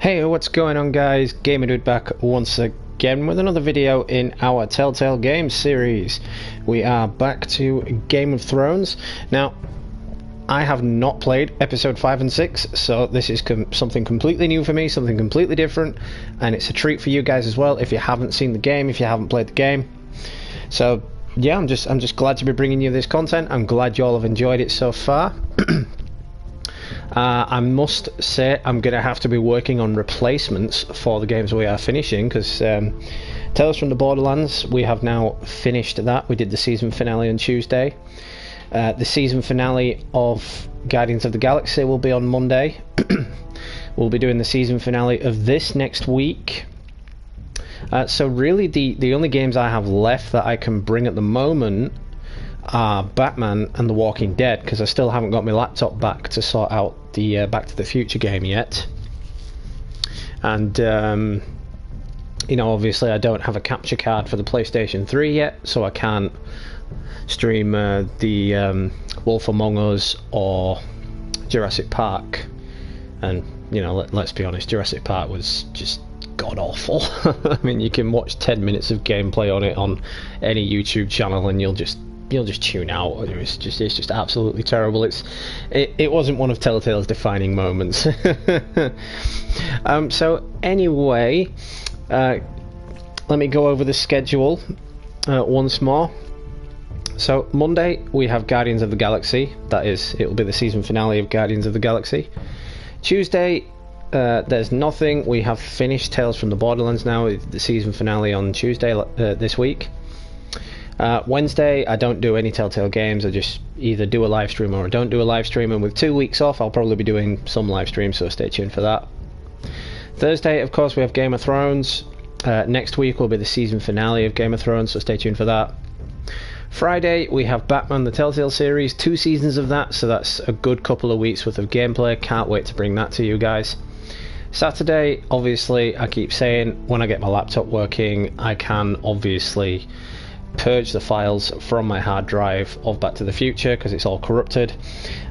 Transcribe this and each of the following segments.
Hey, what's going on, guys? Gamer Dude back once again with another video in our Telltale Games series. We are back to Game of Thrones. Now, I have not played episode 5 and 6, so this is something completely new for me, something completely different, and it's a treat for you guys as well if you haven't seen the game, if you haven't played the game. So, yeah, I'm just glad to be bringing you this content. I'm glad you all have enjoyed it so far. I must say I'm going to have to be working on replacements for the games we are finishing, because Tales from the Borderlands, we have now finished that. We did the season finale on Tuesday. The season finale of Guardians of the Galaxy will be on Monday. We'll be doing the season finale of this next week. So really the only games I have left that I can bring at the moment are Batman and The Walking Dead, because I still haven't got my laptop back to sort out the Back to the Future game yet. And you know, obviously I don't have a capture card for the PlayStation 3 yet, so I can't stream the Wolf Among Us or Jurassic Park. And you know, let's be honest, Jurassic Park was just god awful. I mean, you can watch 10 minutes of gameplay on it on any YouTube channel and you'll just tune out. It's just absolutely terrible. It wasn't one of Telltale's defining moments. So anyway, let me go over the schedule once more. So Monday we have Guardians of the Galaxy. That is, it will be the season finale of Guardians of the Galaxy. Tuesday, there's nothing. We have finished Tales from the Borderlands now, the season finale on Tuesday this week. Wednesday, I don't do any Telltale games. I just either do a live stream or I don't do a live stream, and with 2 weeks off I'll probably be doing some live streams, so stay tuned for that. Thursday, of course, we have Game of Thrones. Next week will be the season finale of Game of Thrones, so stay tuned for that. Friday, we have Batman the Telltale series, 2 seasons of that, so that's a good couple of weeks worth of gameplay. Can't wait to bring that to you guys. Saturday, obviously, I keep saying, when I get my laptop working, I can obviously purge the files from my hard drive of Back to the Future, because it's all corrupted,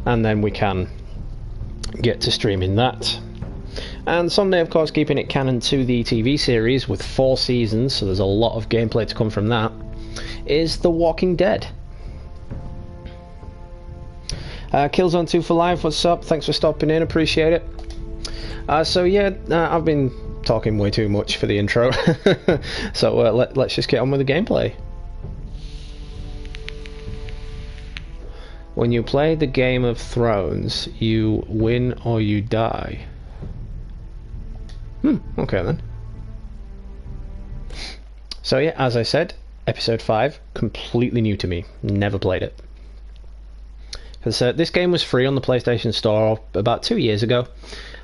and then we can get to streaming that. And Sunday, of course, keeping it canon to the TV series with 4 seasons, so there's a lot of gameplay to come from that, is The Walking Dead. Killzone 2 for Life, what's up? Thanks for stopping in, appreciate it. So yeah, I've been talking way too much for the intro, so let's just get on with the gameplay. When you play the Game of Thrones, you win or you die. Okay then. So yeah, as I said, episode 5, completely new to me. Never played it. Because this game was free on the PlayStation Store about 2 years ago.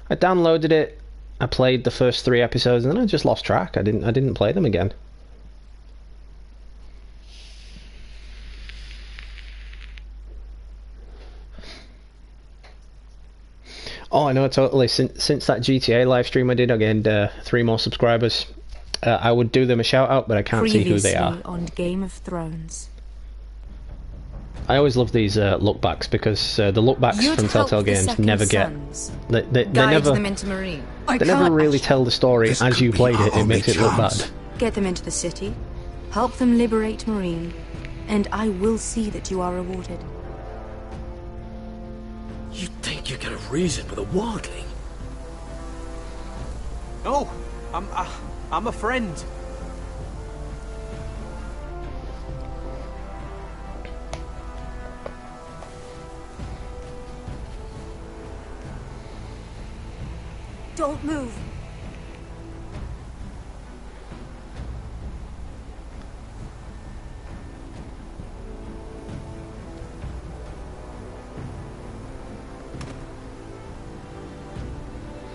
I downloaded it, I played the first 3 episodes, and then I just lost track. I didn't play them again. Oh, I know, totally. Since that GTA live stream I did, I gained 3 more subscribers. I would do them a shout out, but I can't see who they are. On Game of Thrones. I always love these look backs, because the look backs from Telltale games never get. They never. Them into Marine. They never really tell the story as you played it. It makes it look bad. Get them into the city, help them liberate Marine, and I will see that you are rewarded. You think you can reason with a wildling? No, I'm a friend. Don't move.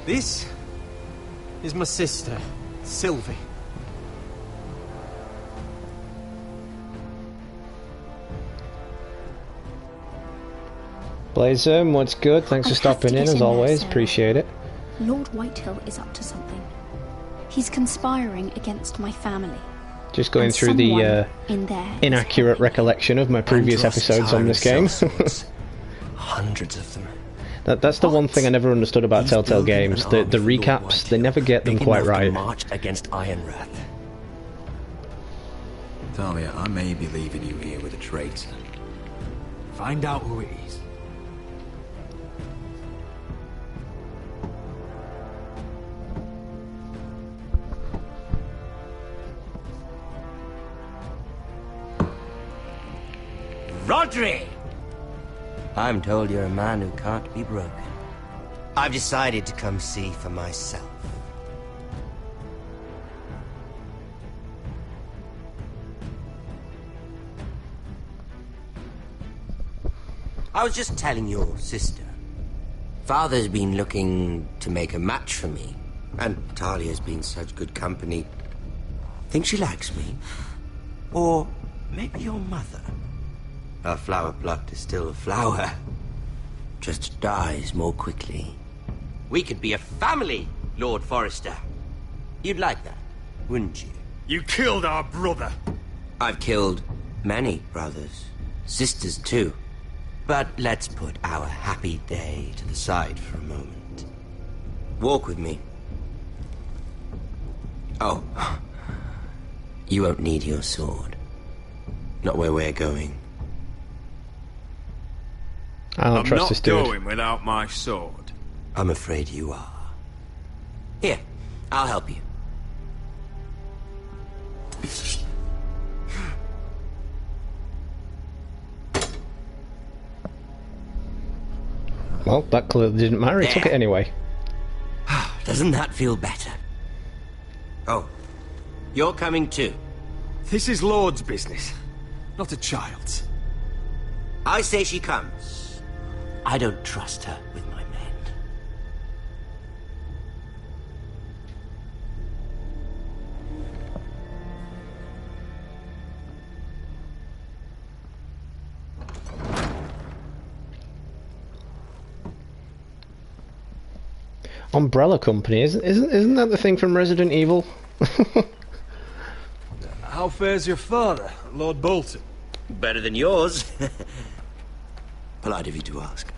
This is my sister, Sylvie. Blazem, what's good? Thanks for stopping in as always. Appreciate it. Lord Whitehill is up to something. He's conspiring against my family. Just going through the inaccurate recollection of my previous episodes on this game. Hundreds of them. That's the one thing I never understood about Telltale games. The recaps, they never get them quite right. March against Ironrath. Talia, I may be leaving you here with a traitor. Find out who it is. Rodri! I'm told you're a man who can't be broken. I've decided to come see for myself. I was just telling your sister. Father's been looking to make a match for me, and Talia's been such good company. Think she likes me? Or maybe your mother? A flower plucked is still a flower. Just dies more quickly. We could be a family, Lord Forrester. You'd like that, wouldn't you? You killed our brother. I've killed many brothers. Sisters, too. But let's put our happy day to the side for a moment. Walk with me. Oh. You won't need your sword. Not where we're going. I don't trust this dude. I'm not going without my sword. I'm afraid you are. Here, I'll help you. Well, that clearly didn't matter. He took it anyway. Doesn't that feel better? Oh, you're coming too. This is Lord's business, not a child's. I say she comes. I don't trust her with my men. Umbrella Company, isn't that the thing from Resident Evil? How fares your father, Lord Bolton? Better than yours. Polite of you to ask.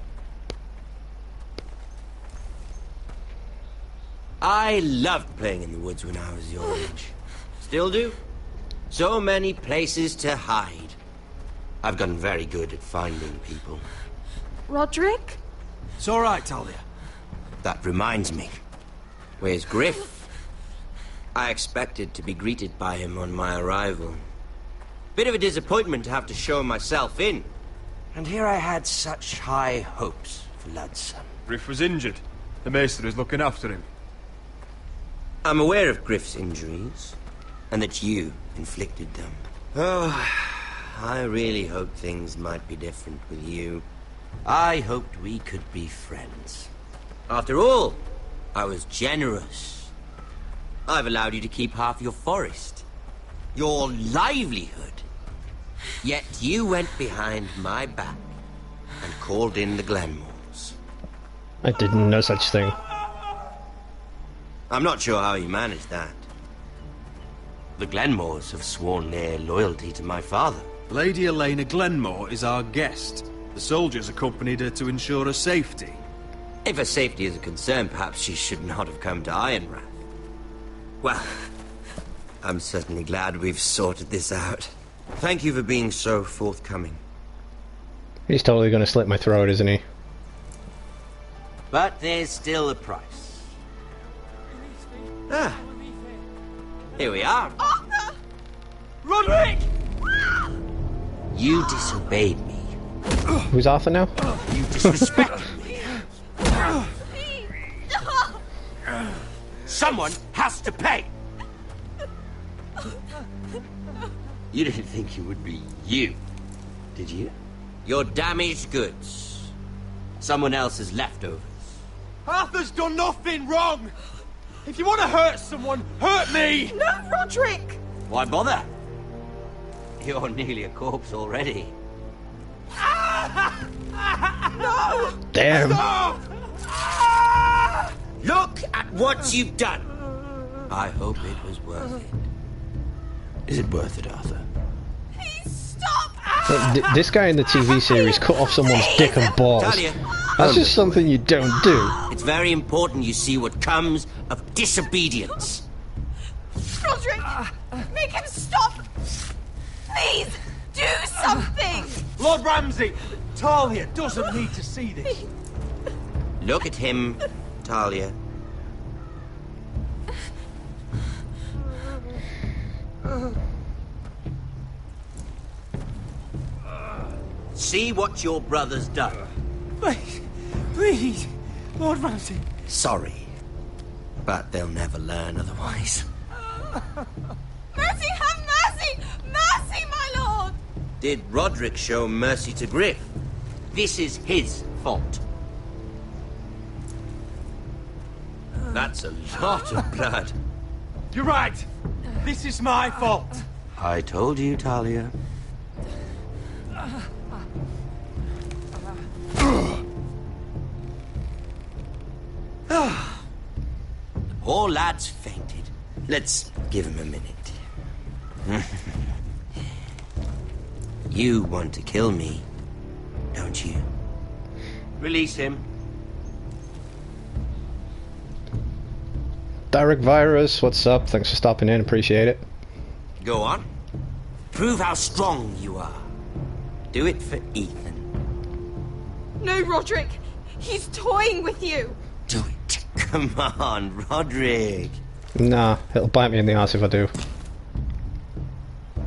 I loved playing in the woods when I was your age. Still do. So many places to hide. I've gotten very good at finding people. Roderick? It's all right, Talia. That reminds me. Where's Griff? I expected to be greeted by him on my arrival. Bit of a disappointment to have to show myself in. And here I had such high hopes for Ludson. Griff was injured. The maester is looking after him. I'm aware of Griff's injuries, and that you inflicted them. Oh, I really hoped things might be different with you. I hoped we could be friends. After all, I was generous. I've allowed you to keep half your forest, your livelihood. Yet you went behind my back and called in the Glenmores. I didn't know such thing. I'm not sure how you managed that. The Glenmores have sworn their loyalty to my father. Lady Elena Glenmore is our guest. The soldiers accompanied her to ensure her safety. If her safety is a concern, perhaps she should not have come to Ironrath. Well, I'm certainly glad we've sorted this out. Thank you for being so forthcoming. He's totally going to slit my throat, isn't he? But there's still a price. Ah, here we are. Arthur! Roderick! You disobeyed me. Who's Arthur now? You disrespected me. Someone has to pay. You didn't think it would be you, did you? Your damaged goods. Someone else's leftovers. Arthur's done nothing wrong! If you want to hurt someone, hurt me! No, Roderick! Why bother? You're nearly a corpse already. No! Damn. Look at what you've done. I hope it was worth it. Is it worth it, Arthur? Please stop! This guy in the TV series cut off someone's dick and balls. Talia, That's just something you don't do. It's very important you see what comes of disobedience. Roderick, make him stop! Please, do something! Lord Ramsay, Talia doesn't need to see this. Look at him, Talia. See what your brother's done. Please, Lord Ramsay. Sorry, but they'll never learn otherwise. Mercy, have mercy! Mercy, my lord! Did Roderick show mercy to Griff? This is his fault. That's a lot of blood. You're right. This is my fault. I told you, Talia. The poor lad's fainted. Let's give him a minute. You want to kill me, don't you? Release him. Derek Virus, what's up? Thanks for stopping in, appreciate it. Go on. Prove how strong you are. Do it for Ethan. No, Roderick! He's toying with you! Do it. Come on, Roderick. Nah, it'll bite me in the ass if I do.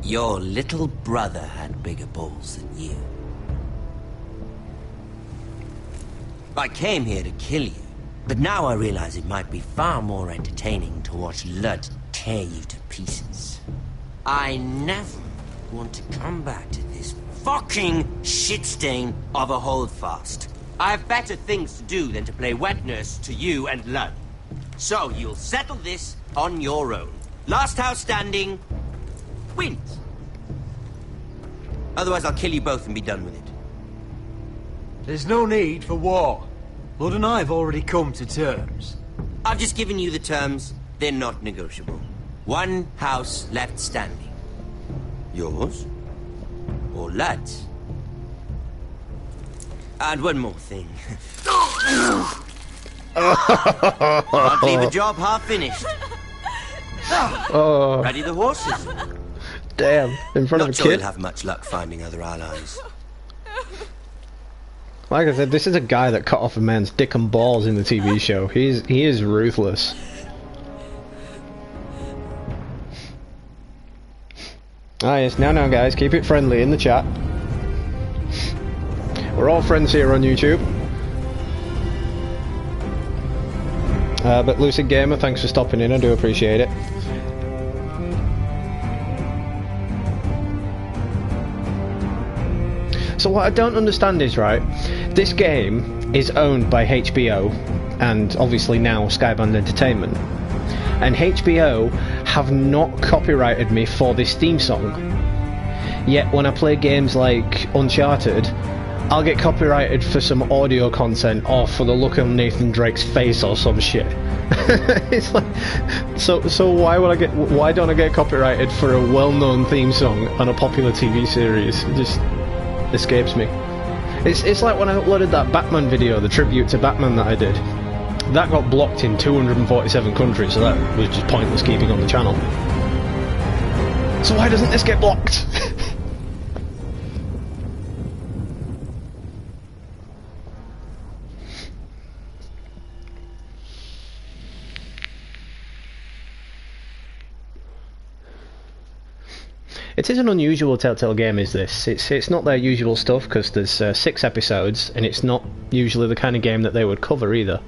Your little brother had bigger balls than you. I came here to kill you, but now I realize it might be far more entertaining to watch Lud tear you to pieces. I never want to come back to this fucking shit stain of a holdfast. I have better things to do than to play wet nurse to you and Lud. So you'll settle this on your own. Last house standing wins. Otherwise I'll kill you both and be done with it. There's no need for war. Lord and I have already come to terms. I've just given you the terms. They're not negotiable. One house left standing. Yours or Lud's? And one more thing. Can't leave a job half finished. Oh, Ready the horses? damn. In front Not of a sure kid. you'll have much luck finding other allies. Like I said, this is a guy that cut off a man's dick and balls in the TV show. He is ruthless. Ah yes, now guys, keep it friendly in the chat. We're all friends here on YouTube. But Lucid Gamer, thanks for stopping in, I do appreciate it. So what I don't understand is, right, this game is owned by HBO and obviously now Skyband Entertainment. And HBO have not copyrighted me for this theme song. Yet when I play games like Uncharted, I'll get copyrighted for some audio content or for the look on Nathan Drake's face or some shit. It's like, so why don't I get copyrighted for a well-known theme song on a popular TV series? It just escapes me. It's like when I uploaded that Batman video, the tribute to Batman that I did. That got blocked in 247 countries, so that was just pointless keeping on the channel. So why doesn't this get blocked? It is an unusual Telltale game, is this. It's not their usual stuff, because there's 6 episodes, and it's not usually the kind of game that they would cover either.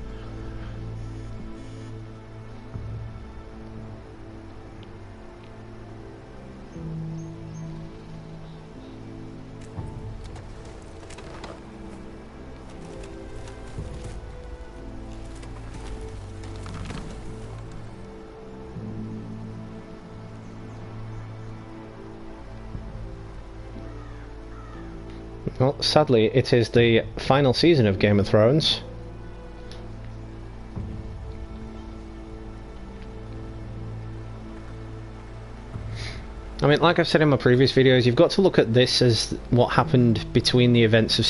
Well, sadly, it is the final season of Game of Thrones. I mean, like I've said in my previous videos, you've got to look at this as what happened between the events of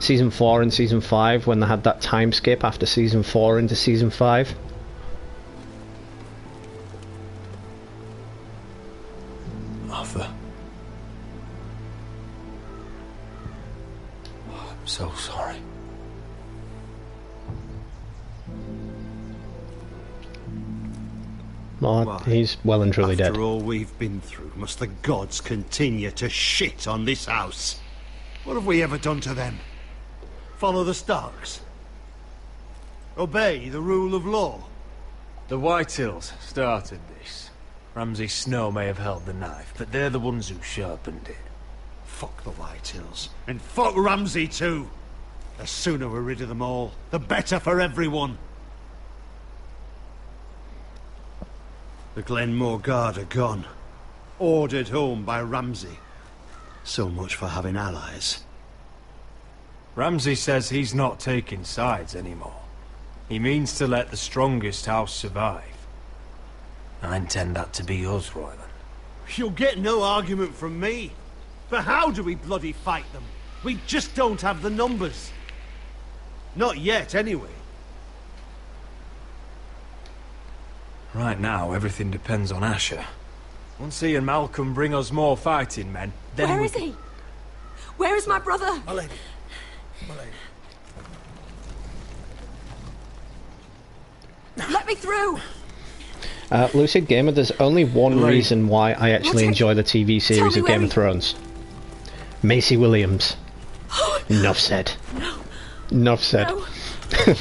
Season 4 and Season 5, when they had that time skip after Season 4 into Season 5. Arthur. I'm so sorry. Well, Why? he's well and truly dead. After all we've been through, must the gods continue to shit on this house? What have we ever done to them? Follow the Starks? Obey the rule of law? The Whitehills started this. Ramsay Snow may have held the knife, but they're the ones who sharpened it. Fuck the Whitehills. And fuck Ramsay too! The sooner we're rid of them all, the better for everyone. The Glenmore Guard are gone. Ordered home by Ramsay. So much for having allies. Ramsay says he's not taking sides anymore. He means to let the strongest house survive. I intend that to be us, Royland. You'll get no argument from me. But how do we bloody fight them? We just don't have the numbers. Not yet, anyway. Right now, everything depends on Asher. Once he and Malcolm bring us more fighting men, then Where is he? Where is my brother? My lady. My lady. Let me through! Lucid Gamer, there's only one reason why I actually enjoy the TV series of Game of Thrones. Macy Williams. Enough said. No. Enough said. No.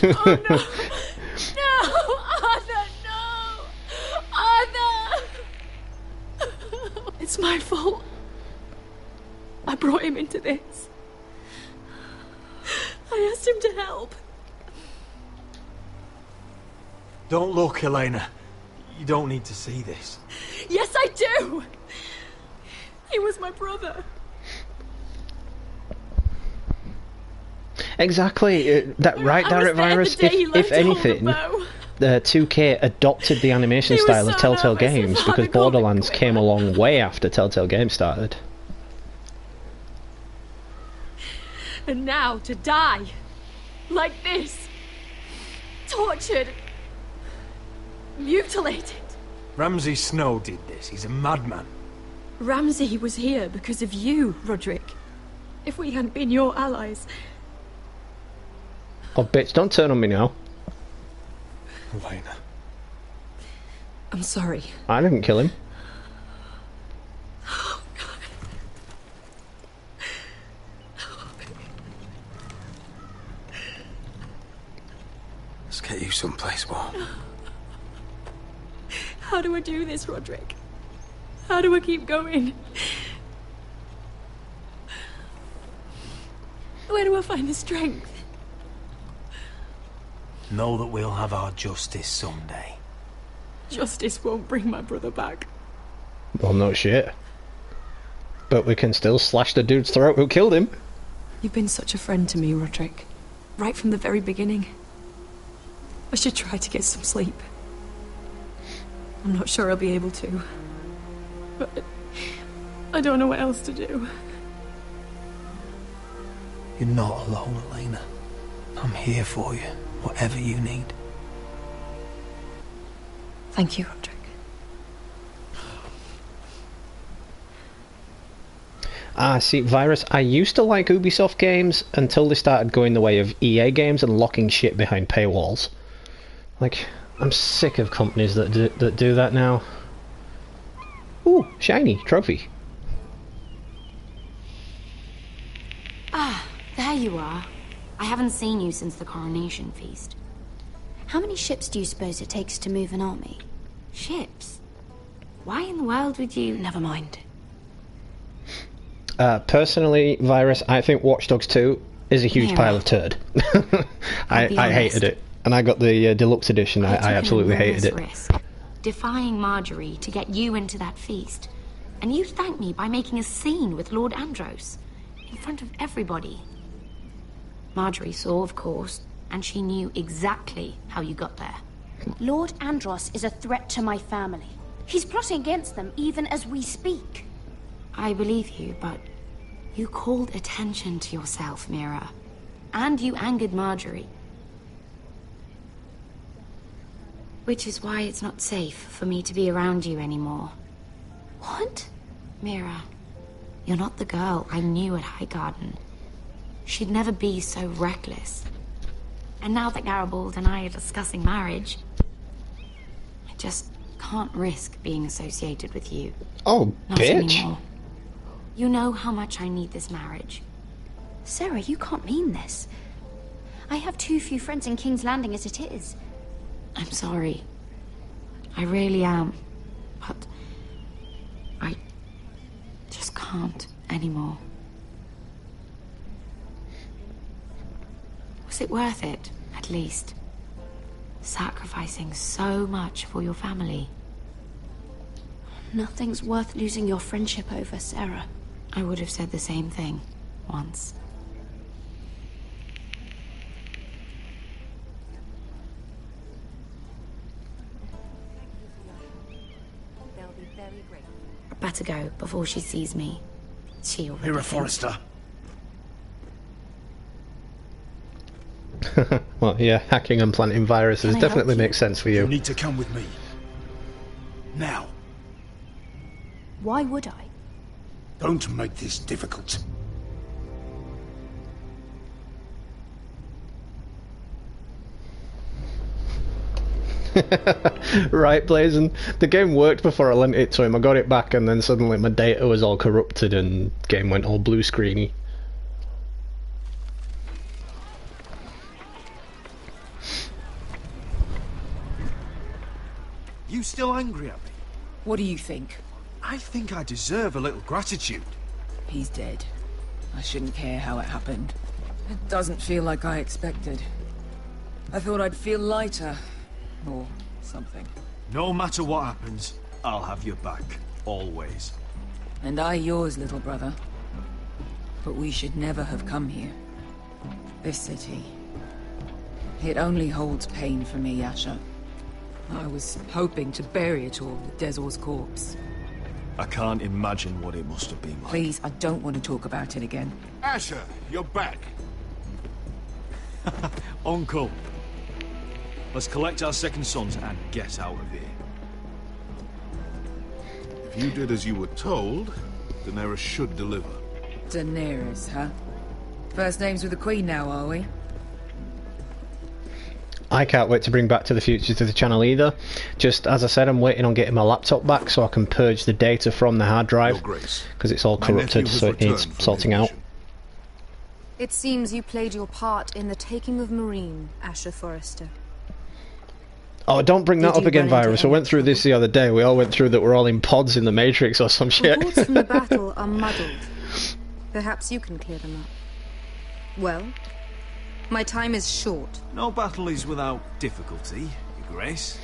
Oh no! No! Arthur, no! Arthur! It's my fault. I brought him into this. I asked him to help. Don't look, Elena. You don't need to see this. Yes, I do! He was my brother. Exactly. Direct Virus. If anything, 2K adopted the animation style of Telltale Games because Borderlands came along way after Telltale Games started. And now to die. Like this. Tortured. Mutilated. Ramsay Snow did this. He's a madman. Ramsay was here because of you, Roderick. If we hadn't been your allies... Oh, bitch, don't turn on me now. Elena. I'm sorry. I didn't kill him. Oh, God. Let's get you someplace warm. How do I do this, Roderick? How do I keep going? Where do I find the strength? Know that we'll have our justice someday. Justice won't bring my brother back. Well, no shit. But we can still slash the dude's throat who killed him. You've been such a friend to me, Roderick. Right from the very beginning. I should try to get some sleep. I'm not sure I'll be able to. But I don't know what else to do. You're not alone, Elena. I'm here for you, whatever you need. Thank you, Roderick. See, Virus, I used to like Ubisoft games until they started going the way of EA games and locking shit behind paywalls. Like, I'm sick of companies that do that now. Ooh, shiny trophy. Ah, there you are. I haven't seen you since the coronation feast. How many ships do you suppose it takes to move an army? Ships? Why in the world would you... Never mind. Personally, Virus, I think Watch Dogs 2 is a huge pile of turd. I hated it. And I got the deluxe edition. I absolutely hated it. Risk, defying Marjorie to get you into that feast. And you thanked me by making a scene with Lord Andros. In front of everybody. Marjorie saw, of course, and she knew exactly how you got there. Lord Andros is a threat to my family. He's plotting against them even as we speak. I believe you, but you called attention to yourself, Mira. And you angered Marjorie. Which is why it's not safe for me to be around you anymore. What? Mira, you're not the girl I knew at Highgarden. She'd never be so reckless. And now that Garibald and I are discussing marriage, I just can't risk being associated with you. Oh, Not bitch. anymore. You know how much I need this marriage. Sarah, you can't mean this. I have too few friends in King's Landing as it is. I'm sorry. I really am. But I just can't anymore. Was it worth it, at least? Sacrificing so much for your family. Nothing's worth losing your friendship over, Sarah. I would have said the same thing once. Better go before she sees me. She already Mira thinks- Forrester. Well, yeah, hacking and planting viruses Can I definitely help you? makes sense for You you. need to come with me. Now. Why would I? Don't make this difficult. Right, Blazing. The game worked before I lent it to him. I got it back and then suddenly my data was all corrupted and game went all blue screeny. You still angry at me? What do you think? I think I deserve a little gratitude. He's dead. I shouldn't care how it happened. It doesn't feel like I expected. I thought I'd feel lighter. Or something. No matter what happens, I'll have your back. Always. And I yours, little brother. But we should never have come here. This city. It only holds pain for me, Asher. I was hoping to bury it all with Dezor's corpse. I can't imagine what it must have been like. Please, I don't want to talk about it again. Asher, you're back. Uncle. Let's collect our second sons and get out of here. If you did as you were told, Daenerys should deliver. Daenerys, huh? First names with the Queen now, are we? I can't wait to bring Back to the Future to the channel either. Just as I said, I'm waiting on getting my laptop back so I can purge the data from the hard drive Your Grace, because it's all my nephew corrupted, has so it needs returned from sorting his out. mission. It seems you played your part in the taking of Marine, Asher Forrester. Oh, don't bring that Did up you again, run into Virus. I any went through this the other day. We all went through that we're all in pods in the Matrix or some shit. Reports from the battle are muddled. Perhaps you can clear them up. Well, my time is short. No battle is without difficulty, Your Grace.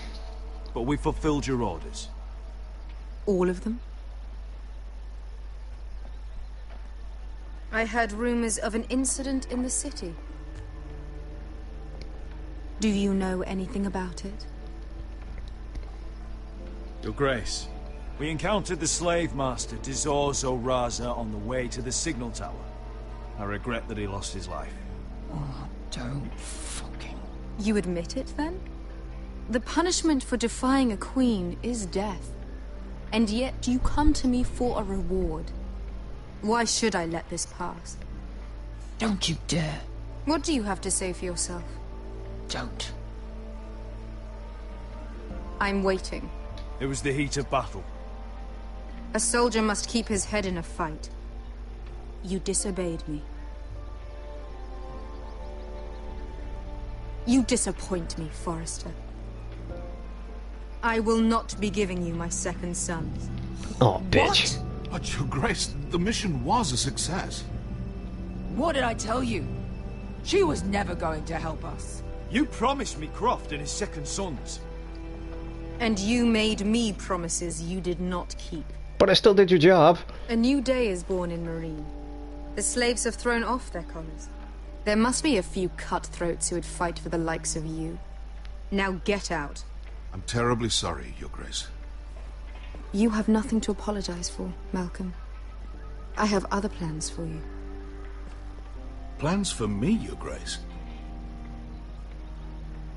But we fulfilled your orders. All of them? I heard rumors of an incident in the city. Do you know anything about it? Your Grace, we encountered the slave master Dezor Zoraza on the way to the signal tower. I regret that he lost his life. Oh, don't fucking... You admit it, then? The punishment for defying a queen is death. And yet you come to me for a reward. Why should I let this pass? Don't you dare. What do you have to say for yourself? Don't. I'm waiting. It was the heat of battle. A soldier must keep his head in a fight. You disobeyed me. You disappoint me, Forrester. I will not be giving you my second sons. Oh, bitch. But Your Grace, the mission was a success. What did I tell you? She was never going to help us. You promised me Croft and his second sons. And you made me promises you did not keep. But I still did your job. A new day is born in Marine. The slaves have thrown off their collars. There must be a few cutthroats who would fight for the likes of you. Now get out. I'm terribly sorry, Your Grace. You have nothing to apologize for, Malcolm. I have other plans for you. Plans for me, Your Grace?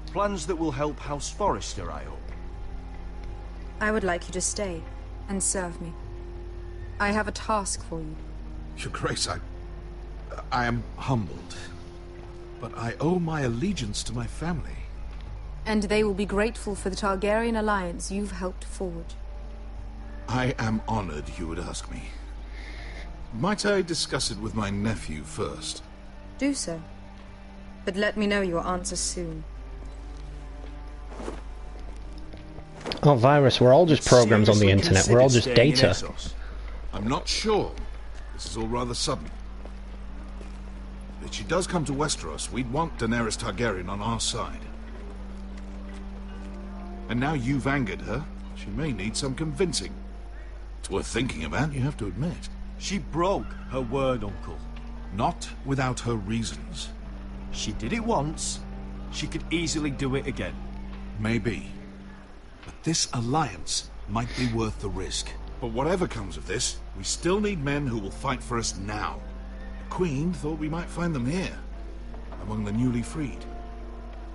Plans that will help House Forrester, I hope. I would like you to stay and serve me. I have a task for you. Your Grace, I am humbled. But I owe my allegiance to my family. And they will be grateful for the Targaryen alliance you've helped forge. I am honored you would ask me. Might I discuss it with my nephew first? Do so. But let me know your answer soon. Oh, virus, we're all just programs on the internet. We're all just data. I'm not sure. This is all rather sudden. If she does come to Westeros, we'd want Daenerys Targaryen on our side. And now you've angered her, she may need some convincing. It's worth thinking about, you have to admit. She broke her word, Uncle. Not without her reasons. She did it once. She could easily do it again. Maybe. But this alliance might be worth the risk. But whatever comes of this, we still need men who will fight for us now. The Queen thought we might find them here, among the newly freed.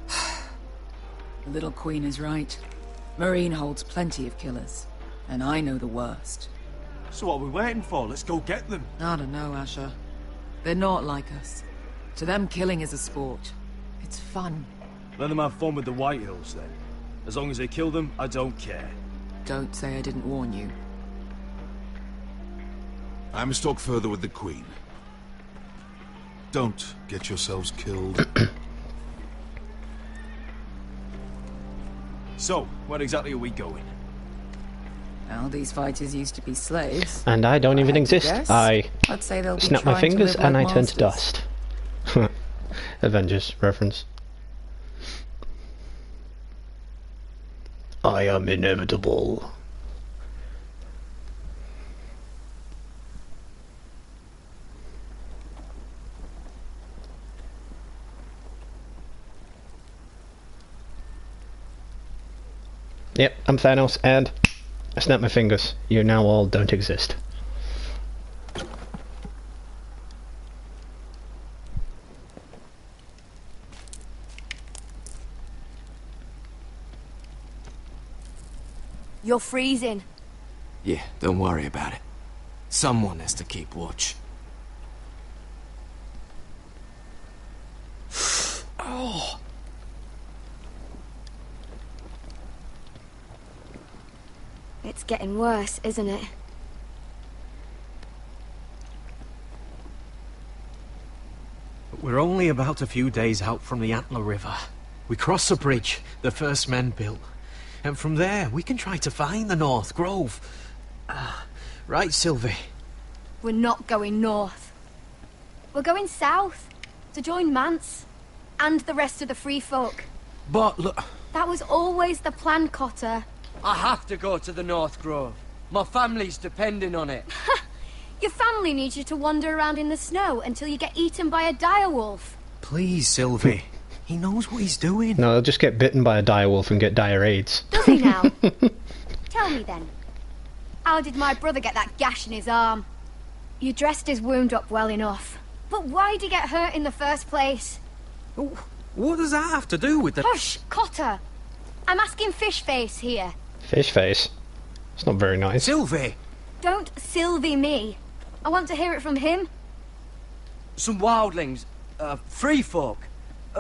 The little Queen is right. Marine holds plenty of killers, and I know the worst. So what are we waiting for? Let's go get them. I don't know, Asher. They're not like us. To them, killing is a sport. It's fun. Let them have fun with the White Hills, then. As long as they kill them, I don't care. Don't say I didn't warn you. I must talk further with the Queen. Don't get yourselves killed. So, where exactly are we going? Well, these fighters used to be slaves. And I don't even exist. I'd say they'll be snap my trying to fingers live and like I turn to masters. dust. Avengers reference. I am inevitable. Yep, I'm Thanos, and I snap my fingers. You now all don't exist. You're freezing. Yeah, don't worry about it. Someone has to keep watch. Oh. It's getting worse, isn't it? We're only about a few days out from the Antler River. We cross the bridge the first men built. And from there, we can try to find the North Grove. Right, Sylvie? We're not going north. We're going south to join Mance and the rest of the free folk. But look... That was always the plan, Cotter. I have to go to the North Grove. My family's depending on it. Your family needs you to wander around in the snow until you get eaten by a direwolf. Please, Sylvie. He knows what he's doing. No, they'll just get bitten by a direwolf and get dire AIDS. Does he now? Tell me then. How did my brother get that gash in his arm? You dressed his wound up well enough. But why'd he get hurt in the first place? What does that have to do with the... Hush, Cotter! I'm asking Fishface here. Fish face? It's not very nice. Sylvie! Don't Sylvie me. I want to hear it from him. Some wildlings, free folk,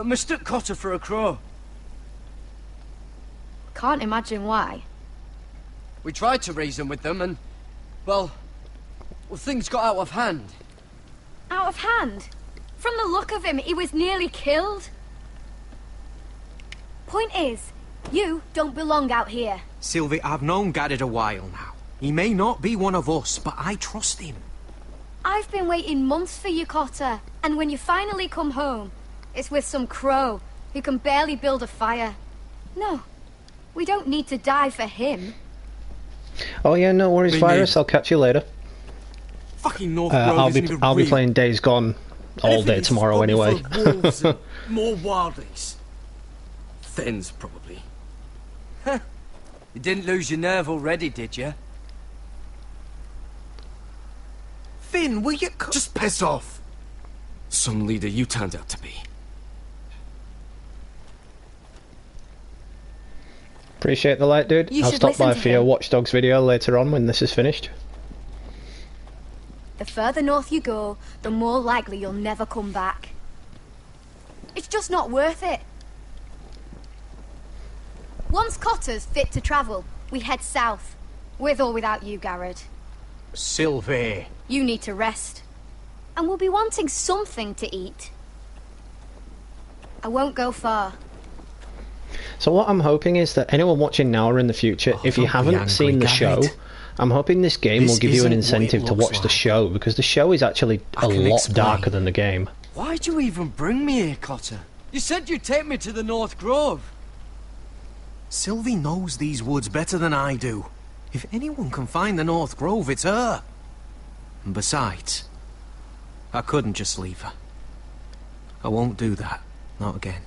mistook Cotter for a crow. Can't imagine why. We tried to reason with them and, well, things got out of hand. Out of hand? From the look of him, he was nearly killed. Point is, you don't belong out here. Sylvie, I've known Gaddard a while now. He may not be one of us, but I trust him. I've been waiting months for you, Cotter. And when you finally come home, it's with some crow who can barely build a fire. No, we don't need to die for him. Oh yeah, no worries, Virus. I'll catch you later. Fucking North I'll be playing Days Gone all day tomorrow anyway. More wildlings. Thens, probably. You didn't lose your nerve already, did you? Finn, will you... Just piss off. some leader you turned out to be. Appreciate the light, dude. I'll stop by for your Watch Dogs video later on when this is finished. The further north you go, the more likely you'll never come back. It's just not worth it. Once Cotter's fit to travel, we head south. With or without you, Garrett. Sylvie. You need to rest. And we'll be wanting something to eat. I won't go far. So what I'm hoping is that anyone watching now or in the future, if you haven't seen the show, I'm hoping this game will give you an incentive to watch the show, because the show is actually a lot darker than the game. Why'd you even bring me here, Cotter? You said you'd take me to the North Grove. Sylvie knows these woods better than I do. If anyone can find the North Grove, it's her. And besides, I couldn't just leave her. I won't do that. Not again.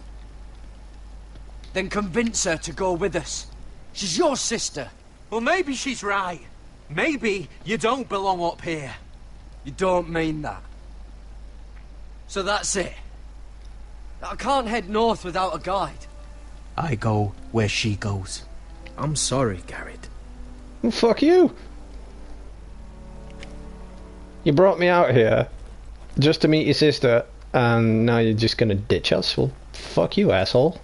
Then convince her to go with us. She's your sister. Well, maybe she's right. Maybe you don't belong up here. You don't mean that. So that's it. I can't head north without a guide. I go where she goes. I'm sorry, Garrett. Well, fuck you. You brought me out here just to meet your sister, and now you're just gonna ditch us? Well, fuck you, asshole.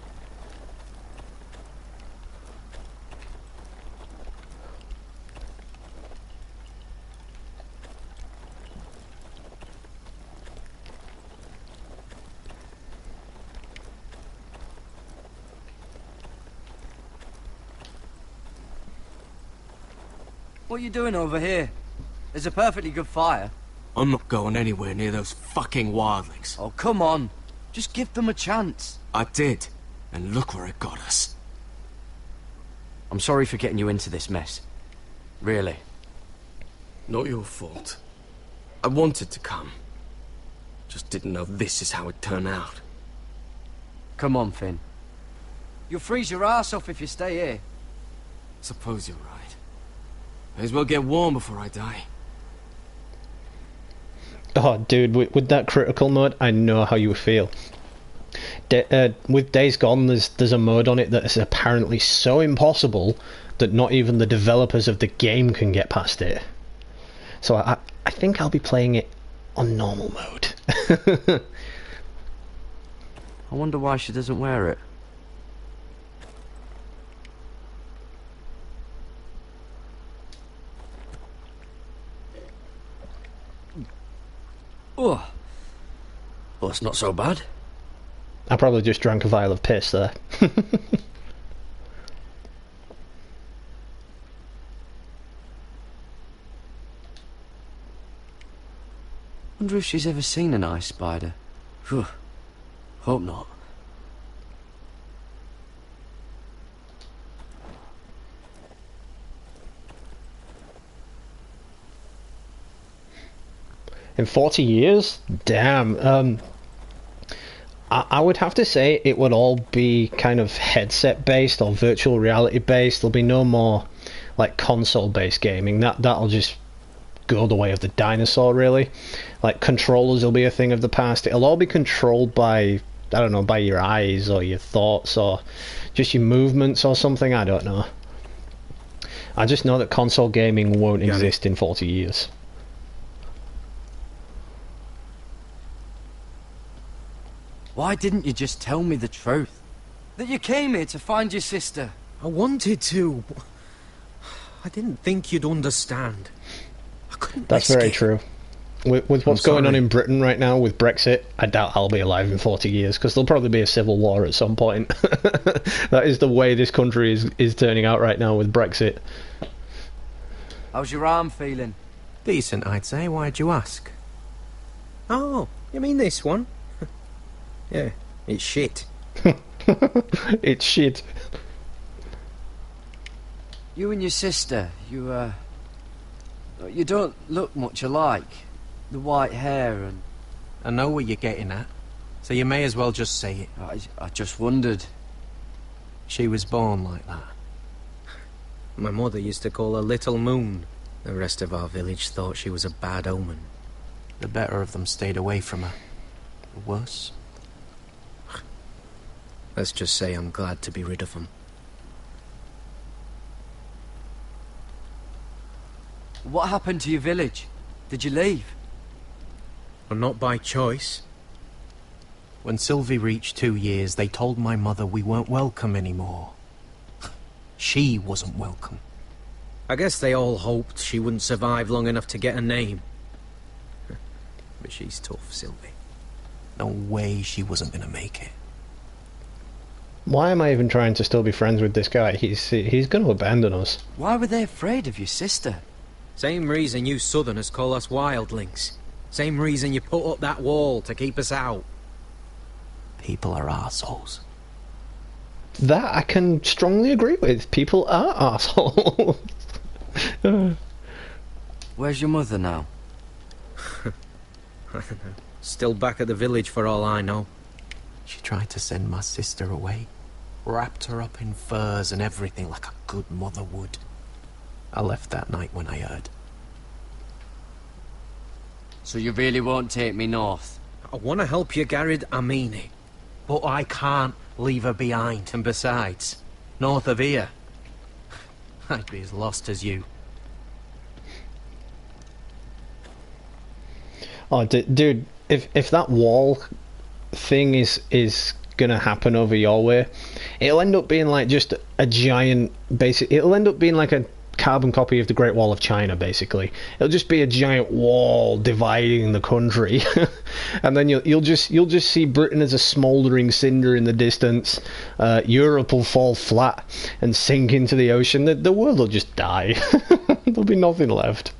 What are you doing over here? There's a perfectly good fire. I'm not going anywhere near those fucking wildlings. Oh, come on. Just give them a chance. I did, and look where it got us. I'm sorry for getting you into this mess. Really. Not your fault. I wanted to come. Just didn't know this is how it'd turn out. Come on, Finn. You'll freeze your ass off if you stay here. Suppose you're right. May as well get warm before I die. Oh, dude, with that critical mode, I know how you feel. With Days Gone, there's a mode on it that is apparently so impossible that not even the developers of the game can get past it. So I think I'll be playing it on normal mode. I wonder why she doesn't wear it. Oh, well, it's not so bad. I probably just drank a vial of piss there. Wonder if she's ever seen an ice spider. Phew. Hope not. In 40 years? Damn. I would have to say it would all be kind of headset based or virtual reality based. There'll be no more like console based gaming. That'll just go the way of the dinosaur, really. Like controllers will be a thing of the past. It'll all be controlled by, I don't know, by your eyes or your thoughts or just your movements or something. I don't know. I just know that console gaming won't exist in 40 years. Why didn't you just tell me the truth? That you came here to find your sister? I wanted to. I didn't think you'd understand. I couldn't. That's very true. With what's going on in Britain right now with Brexit, I doubt I'll be alive in 40 years, because there'll probably be a civil war at some point. That is the way this country is turning out right now with Brexit. How's your arm feeling? Decent, I'd say. Why'd you ask? Oh, you mean this one? Yeah, it's shit. It's shit. You and your sister, you don't look much alike. The white hair and... I know what you're getting at, so you may as well just say it. I just wondered. She was born like that. My mother used to call her Little Moon. The rest of our village thought she was a bad omen. The better of them stayed away from her. Worse? Let's just say I'm glad to be rid of them. What happened to your village? Did you leave? And not by choice. When Sylvie reached 2 years, they told my mother we weren't welcome anymore. She wasn't welcome. I guess they all hoped she wouldn't survive long enough to get a name. But she's tough, Sylvie. No way she wasn't gonna make it. Why am I even trying to still be friends with this guy? He's going to abandon us. Why were they afraid of your sister? Same reason you Southerners call us wildlings. Same reason you put up that wall to keep us out. People are arseholes. That I can strongly agree with. People are arseholes. Where's your mother now? I don't know. Still back at the village for all I know. She tried to send my sister away. Wrapped her up in furs and everything like a good mother would. I left that night when I heard. So you really won't take me north? I want to help you, Garrett, I mean it. But I can't leave her behind. And besides, north of here, I'd be as lost as you. Oh, dude, if that wall thing is gonna happen over your way, it'll end up being like just a giant it'll end up being like a carbon copy of the Great Wall of China, basically. It'll just be a giant wall dividing the country. And then you'll just see Britain as a smouldering cinder in the distance. Europe will fall flat and sink into the ocean. The world will just die. There'll be nothing left.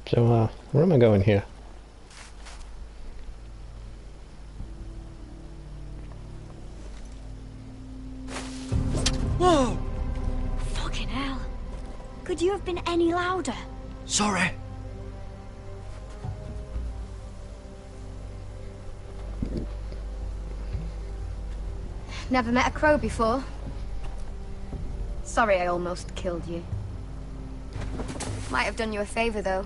So, where am I going here? Whoa! Fucking hell. Could you have been any louder? Sorry. Never met a crow before. Sorry I almost killed you. Might have done you a favour, though.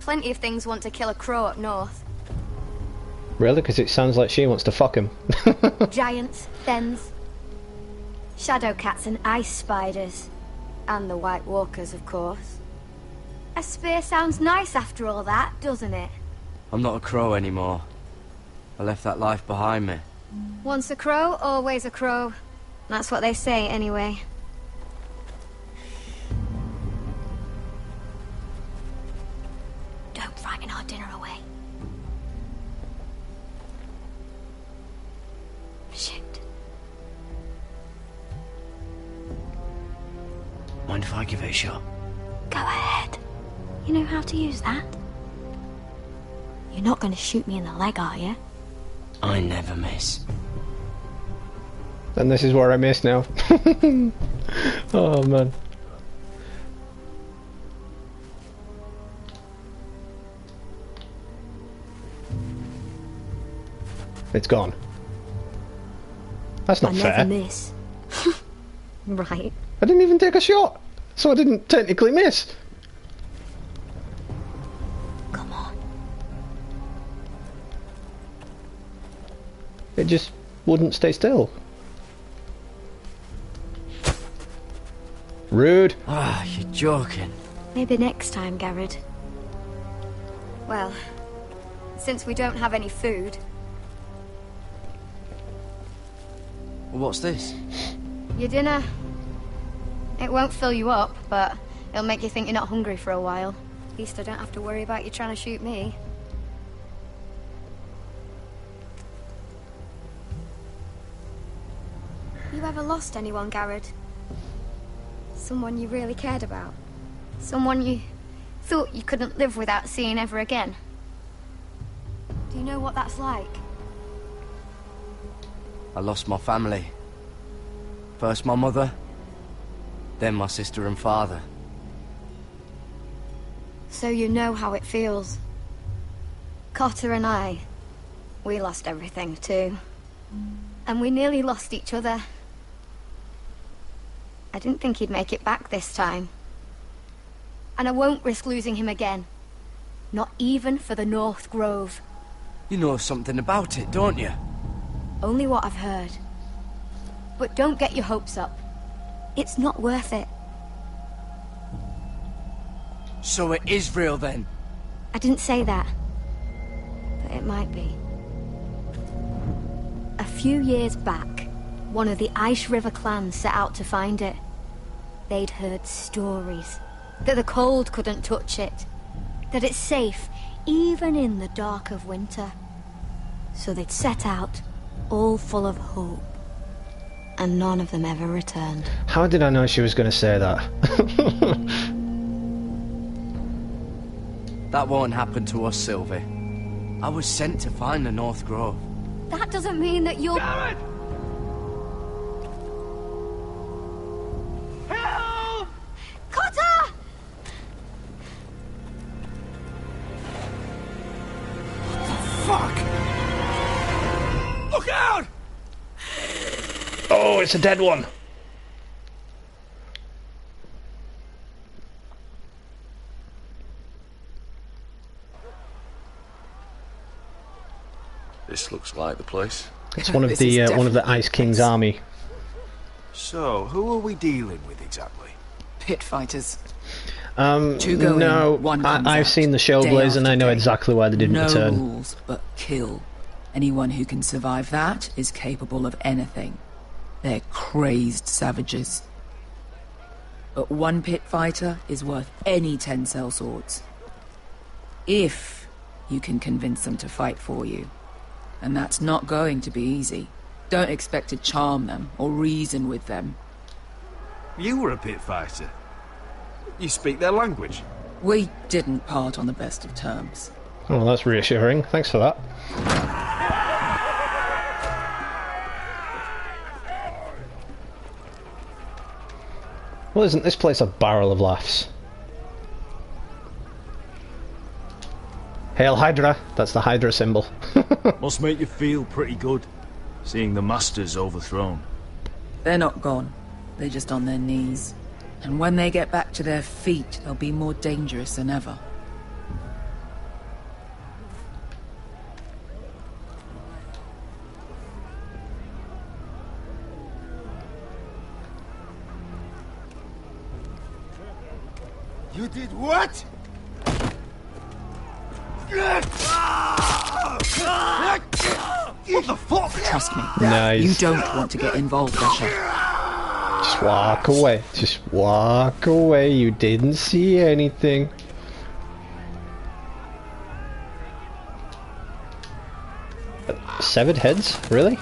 Plenty of things want to kill a crow up north. Really? Because it sounds like she wants to fuck him. Giants, thens, shadow cats and ice spiders. And the White Walkers, of course. A spear sounds nice after all that, doesn't it? I'm not a crow anymore. I left that life behind me. Once a crow, always a crow. That's what they say, anyway. Don't frighten our dinner away. Shit. Mind if I give it a shot? Go ahead. You know how to use that? You're not going to shoot me in the leg, are you? I never miss. And this is where I miss now. Oh, man. It's gone. That's not fair. I never miss. Right. I didn't even take a shot, so I didn't technically miss. Come on. It just wouldn't stay still. Rude. Ah, you're joking. Maybe next time, Garrett. Well, since we don't have any food... What's this? Your dinner. It won't fill you up, but it'll make you think you're not hungry for a while. At least I don't have to worry about you trying to shoot me. You ever lost anyone, Garrett? Someone you really cared about? Someone you thought you couldn't live without seeing ever again? Do you know what that's like? I lost my family. First my mother, then my sister and father. So you know how it feels. Cotter and I, we lost everything too. And we nearly lost each other. I didn't think he'd make it back this time. And I won't risk losing him again. Not even for the North Grove. You know something about it, don't you? Only what I've heard. But don't get your hopes up. It's not worth it. So it is real then? I didn't say that. But it might be. A few years back, one of the Ice River clans set out to find it. They'd heard stories. That the cold couldn't touch it. That it's safe, even in the dark of winter. So they'd set out, all full of hope. And none of them ever returned. How did I know she was going to say that? That won't happen to us, Sylvie. I was sent to find the North Grove. That doesn't mean that you'll... Garrett! Help! Cotter! Fuck! Look out! Oh, it's a dead one. This looks like the place. It's one of the Ice King's army. So, who are we dealing with exactly? Pit fighters. Two go no, in, one comes I've out, seen the show day Blaze and after I know day. exactly why they didn't No return. rules, but kill. Anyone who can survive that is capable of anything. They're crazed savages. But one pit fighter is worth any 10 sellswords. If you can convince them to fight for you. And that's not going to be easy. Don't expect to charm them or reason with them. You were a pit fighter. You speak their language. We didn't part on the best of terms. Oh, that's reassuring. Thanks for that. Well, isn't this place a barrel of laughs? Hail Hydra! That's the Hydra symbol. Must make you feel pretty good, seeing the Masters overthrown. They're not gone. They're just on their knees. And when they get back to their feet, they'll be more dangerous than ever. You did what? What the fuck? Trust me. Nice. You don't want to get involved, Asher. Just walk away. Just walk away. You didn't see anything. Severed heads? Really?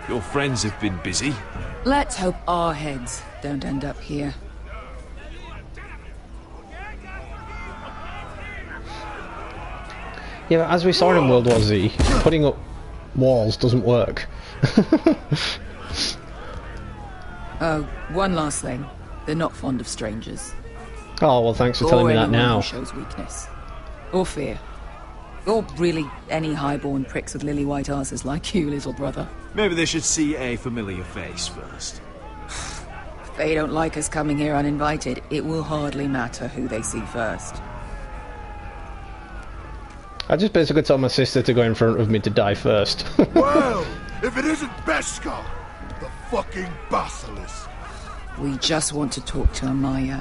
Your friends have been busy. Let's hope our heads don't end up here. Yeah, but as we saw in World War Z, putting up walls doesn't work. Oh, one last thing. They're not fond of strangers. Oh, well, thanks for telling me that anyone now. who shows weakness. Or fear. Or really any highborn pricks with lily white asses like you, little brother. Maybe they should see a familiar face first. If they don't like us coming here uninvited, it will hardly matter who they see first. I just basically told my sister to go in front of me to die first. Well, if it isn't Beskar, the fucking basilisk. We just want to talk to Amaya.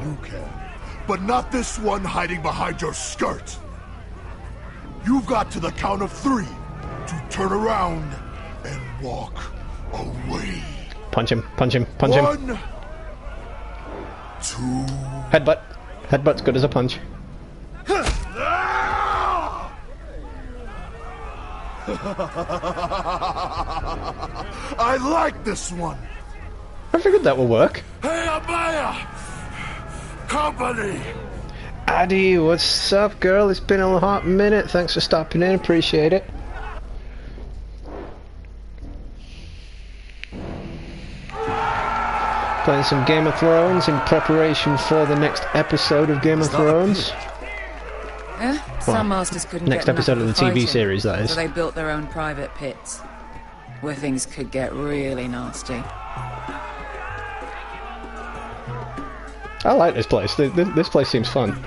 You can, but not this one hiding behind your skirt. You've got to the count of 3 to turn around and walk away. Punch him, punch him, punch him. 1, 2. Headbutt. Headbutt's good as a punch. I like this one. I figured that would work. Hey, Amaya! Company! Addy, what's up, girl? It's been a hot minute. Thanks for stopping in. Appreciate it. Playing some Game of Thrones in preparation for the next episode of Game of Thrones. Yeah, some masters couldn't Next get episode enough of the TV fighting, series, that is. So they built their own private pits, where things could get really nasty. I like this place. This place seems fun.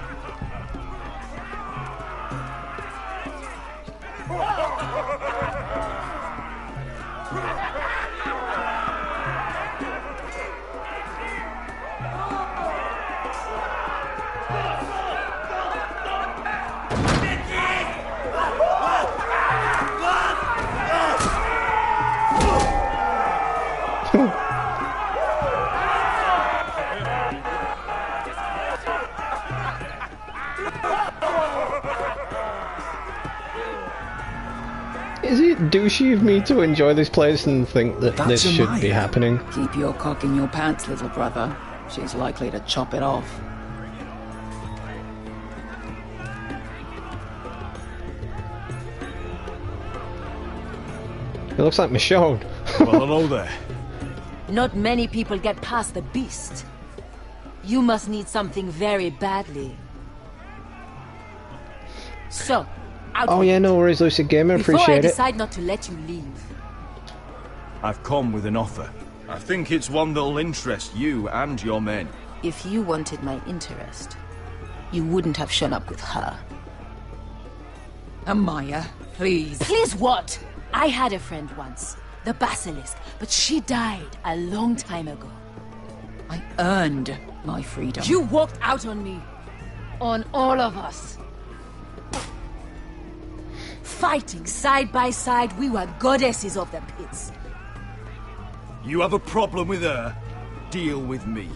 Is it douchey of me to enjoy this place and think that this should be happening? Keep your cock in your pants, little brother. She's likely to chop it off. It looks like Michonne. Well, hello there. Not many people get past the beast. You must need something very badly. So, Oh yeah, no worries, Lucid Gamer. before I Appreciate it. decide not to let you leave, I've come with an offer. I think it's one that'll interest you and your men. if you wanted my interest, you wouldn't have shown up with her. Amaya, please. Please what? I had a friend once, the Basilisk, but she died a long time ago. I earned my freedom. You walked out on me. On all of us. Fighting side by side, we were goddesses of the pits. You have a problem with her? Deal with me.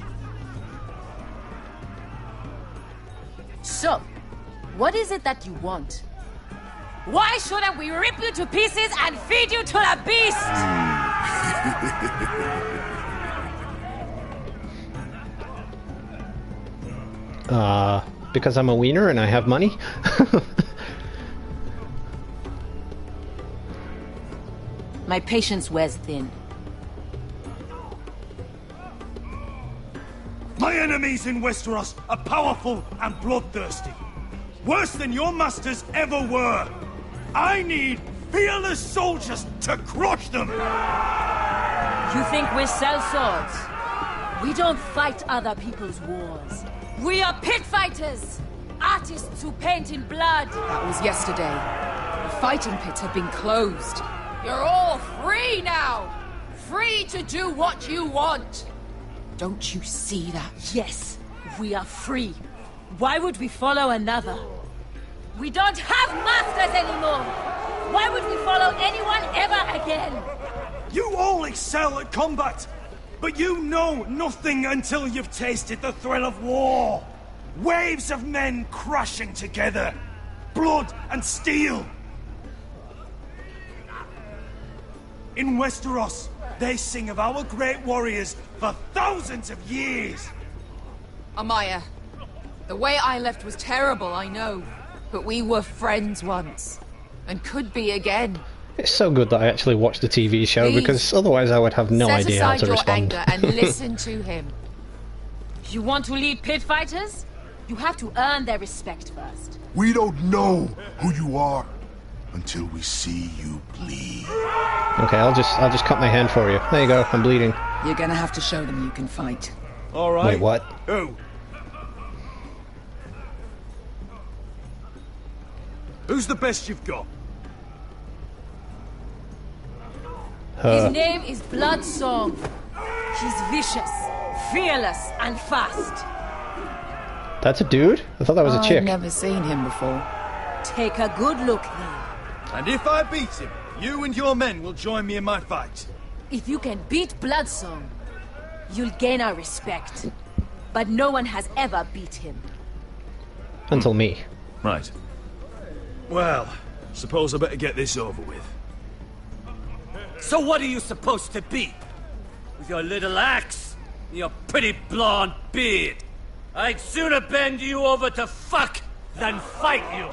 So, what is it that you want? Why shouldn't we rip you to pieces and feed you to the beast? Because I'm a wiener and I have money? My patience wears thin. My enemies in Westeros are powerful and bloodthirsty. Worse than your masters ever were. I need fearless soldiers to crush them! You think we sell swords? We don't fight other people's wars. We are pit fighters! Artists who paint in blood! That was yesterday. The fighting pits have been closed. You're all free now! Free to do what you want! Don't you see that? Yes, we are free. Why would we follow another? We don't have masters anymore! Why would we follow anyone ever again? You all excel at combat, but you know nothing until you've tasted the thrill of war. Waves of men crashing together. Blood and steel. In Westeros, they sing of our great warriors for thousands of years. Amaya, the way I left was terrible, I know. But we were friends once. And could be again. It's so good that I actually watched the TV show, Please. because otherwise I would have no Set idea how aside to your respond. anger and listen to him. You want to lead pit fighters? You have to earn their respect first. We don't know who you are until we see you bleed. Okay, I'll just cut my hand for you. There you go, I'm bleeding. You're gonna have to show them you can fight. All right. Wait, what? Who? Who's the best you've got? His name is Bloodsong. He's vicious, fearless, and fast. That's a dude? I thought that was a chick. I've never seen him before. Take a good look then. And if I beat him, you and your men will join me in my fight. If you can beat Bloodsong, you'll gain our respect. But no one has ever beat him. Until me. Right. Well, suppose I better get this over with. So what are you supposed to be? With your little axe and your pretty blonde beard? I'd sooner bend you over to fuck than fight you.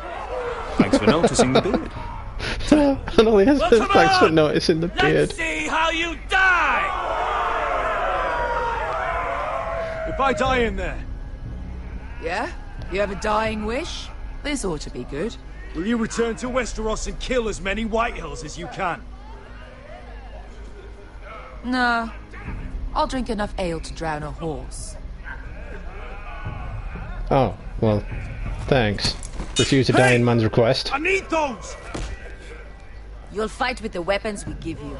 Thanks for noticing the beard. And all he has Well, to come thanks for on! noticing the beard. Let's see how you die! I die in there? Yeah? You have a dying wish? This ought to be good. Will you return to Westeros and kill as many Whitehills as you can? No. I'll drink enough ale to drown a horse. Oh, well, thanks. Refuse a dying man's request. I need those! You'll fight with the weapons we give you.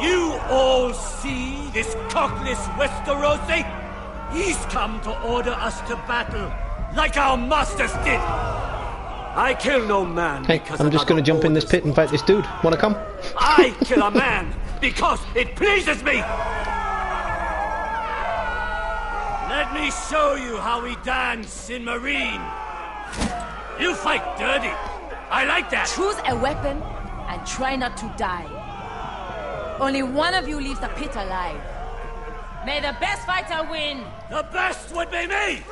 You all see this cockless Westerosi? He's come to order us to battle, like our masters did. I kill no man. Hey, I'm just gonna jump in this pit and fight this dude. Wanna come? I kill a man because it pleases me. Let me show you how we dance in Marine. You fight dirty. I like that. Choose a weapon and try not to die. Only one of you leaves the pit alive. May the best fighter win. The best would be me.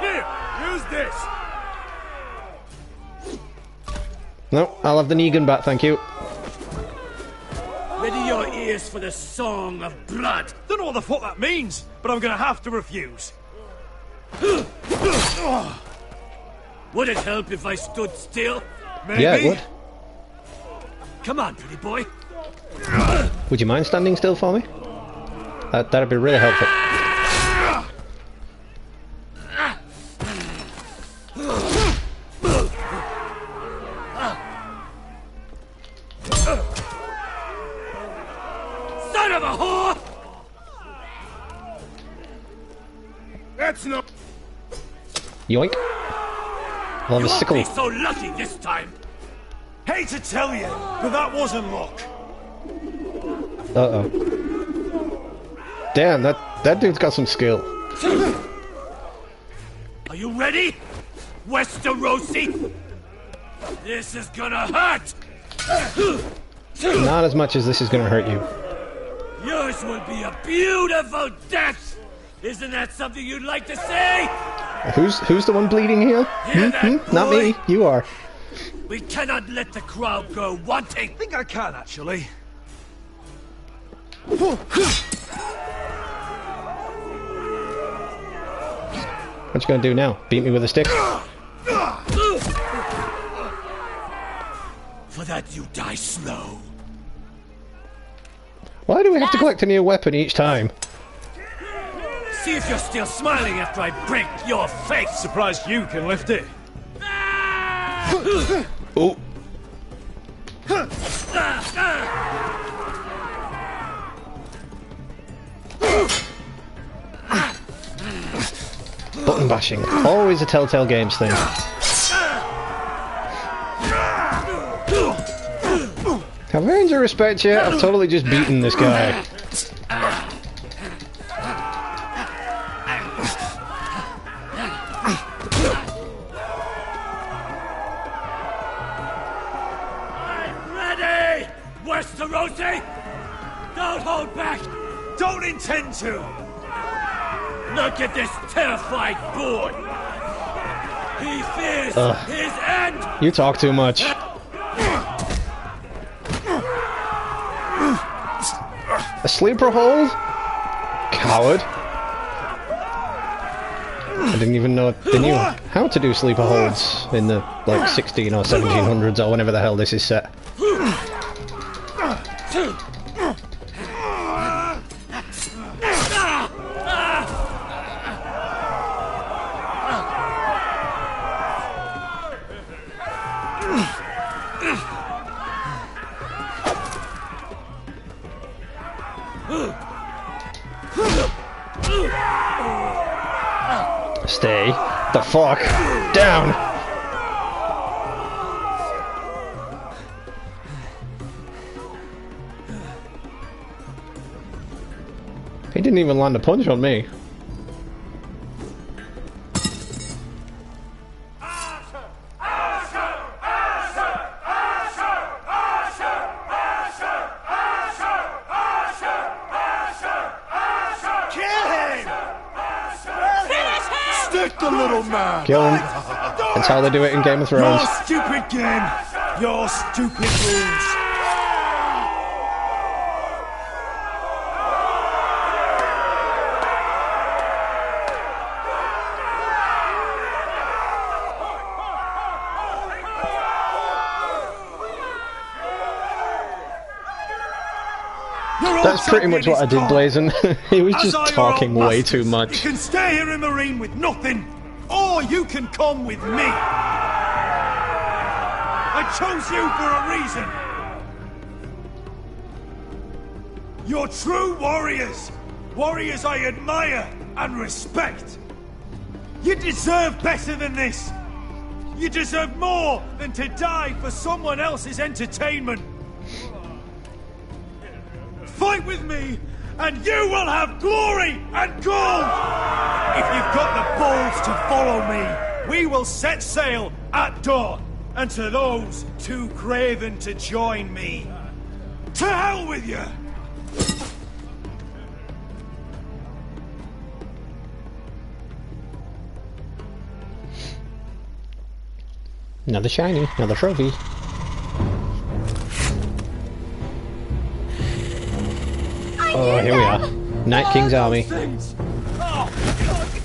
Here, use this. No, I'll have the Negan back, thank you. Ready your ears for the song of blood. Don't know what the fuck that means, but I'm gonna have to refuse. Would it help if I stood still? Maybe. Yeah, it would. Come on, pretty boy. Would you mind standing still for me? That'd be really helpful. Son of a whore! That's no. Yoink. I'll have You a won't sickle. be so lucky this time. Hate to tell you, but that wasn't luck. Uh-oh. Damn, that dude's got some skill. Are you ready, Westerosi? This is gonna hurt. Not as much as this is gonna hurt you. Yours will be a beautiful death. Isn't that something you'd like to say? Who's the one bleeding here? Hear that, Not boy? me. You are. We cannot let the crowd go wanting. I think I can, actually. What you gonna do now? Beat me with a stick? For that you die slow. Why do we have to collect a new weapon each time? See if you're still smiling after I break your face. Surprised you can lift it. Oh. Button bashing. Always a Telltale Games thing. Have I earned your respect yet? I've totally just beaten this guy. Westerosi! Don't hold back! Don't intend to! Look at this terrified boy! He fears his end! You talk too much. A sleeper hold? Coward. I didn't even know they knew how to do sleeper holds in the like 16 or 1700s or whenever the hell this is set. Stay the fuck down! He didn't even land a punch on me. Stick the little man! Kill him. That's how they do it in Game of Thrones. Your stupid game! Your stupid rules! That's pretty much what I did, Blazon. He was just talking way too much. You can stay here in Marine with nothing, or you can come with me. I chose you for a reason. You're true warriors. Warriors I admire and respect. You deserve better than this. You deserve more than to die for someone else's entertainment. Fight with me, and you will have glory and gold! If you've got the balls to follow me, we will set sail at dawn. And to those too craven to join me, to hell with you! Another shiny, another trophy. Oh, here we are. Night King's army. Oh,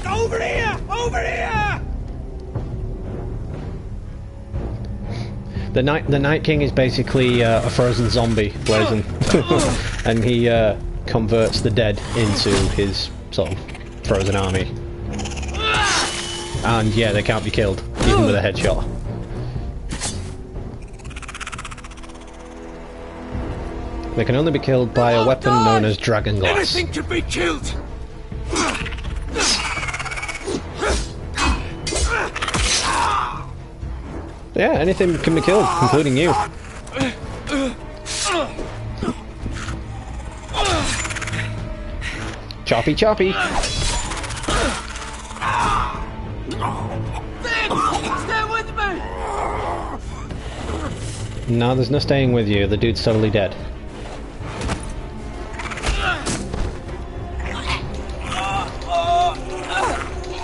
over here! Over here! The Night King is basically a frozen zombie, Blazon. And he converts the dead into his sort of frozen army. And yeah, they can't be killed, even with a headshot. They can only be killed by a weapon known as Dragon Glass. Anything can be killed! Yeah, anything can be killed, including you. Choppy choppy! Stay with me! No, there's no staying with you. The dude's totally dead.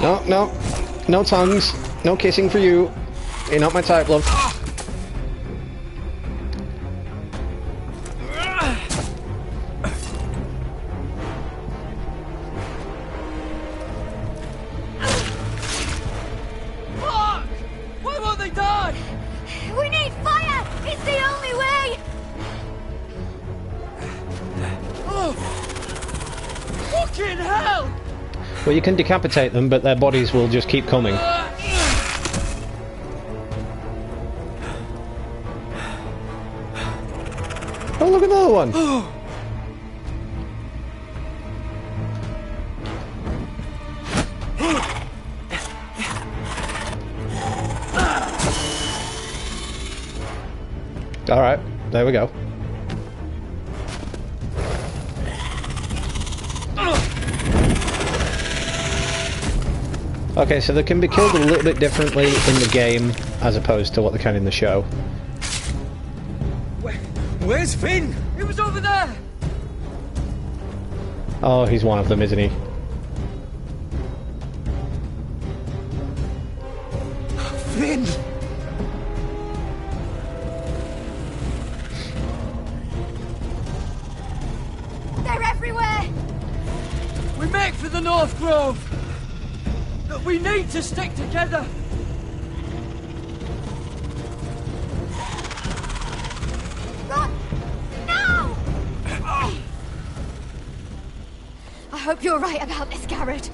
No, no. No tongues. No kissing for you. You're not my type, love. Fuck! Why won't they die? We need fire! It's the only way! Oh! Fucking hell! Well, you can decapitate them, but their bodies will just keep coming. Oh, look at another one! Alright, there we go. Okay, so they can be killed a little bit differently in the game as opposed to what they can in the show. Where's Finn? He was over there! Oh, he's one of them, isn't he? Finn! They're everywhere! We make for the North Grove! But we need to stick together! Run! No! I hope you're right about this, Garrett.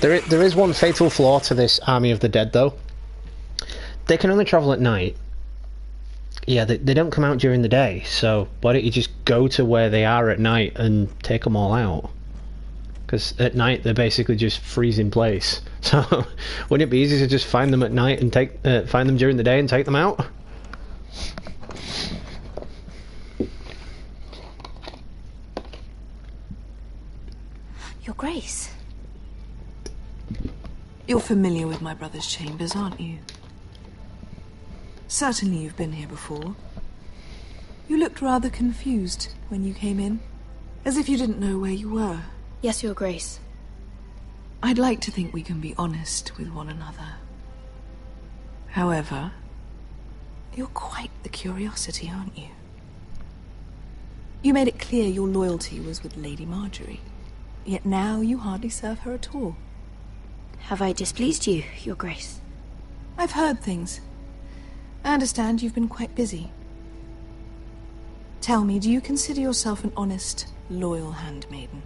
There is one fatal flaw to this Army of the Dead, though. They can only travel at night. Yeah, they don't come out during the day, so why don't you just go to where they are at night and take them all out? Because at night they're basically just freeze in place. So wouldn't it be easy to just find them at night and find them during the day and take them out? Your Grace. You're familiar with my brother's chambers, aren't you? Certainly you've been here before. You looked rather confused when you came in, as if you didn't know where you were. Yes, Your Grace. I'd like to think we can be honest with one another. However, you're quite the curiosity, aren't you? You made it clear your loyalty was with Lady Marjorie, yet now you hardly serve her at all. Have I displeased you, Your Grace? I've heard things. I understand you've been quite busy. Tell me, do you consider yourself an honest, loyal handmaiden?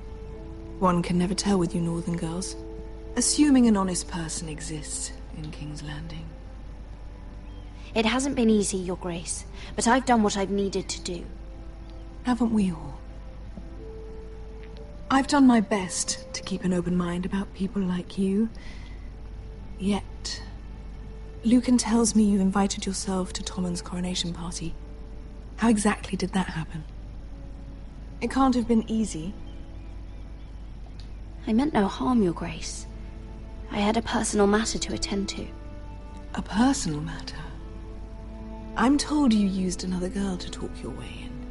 One can never tell with you northern girls. Assuming an honest person exists in King's Landing. It hasn't been easy, Your Grace, but I've done what I've needed to do. Haven't we all? I've done my best to keep an open mind about people like you. Yet, Lucan tells me you invited yourself to Tommen's coronation party. How exactly did that happen? It can't have been easy. I meant no harm, Your Grace. I had a personal matter to attend to. A personal matter? I'm told you used another girl to talk your way in.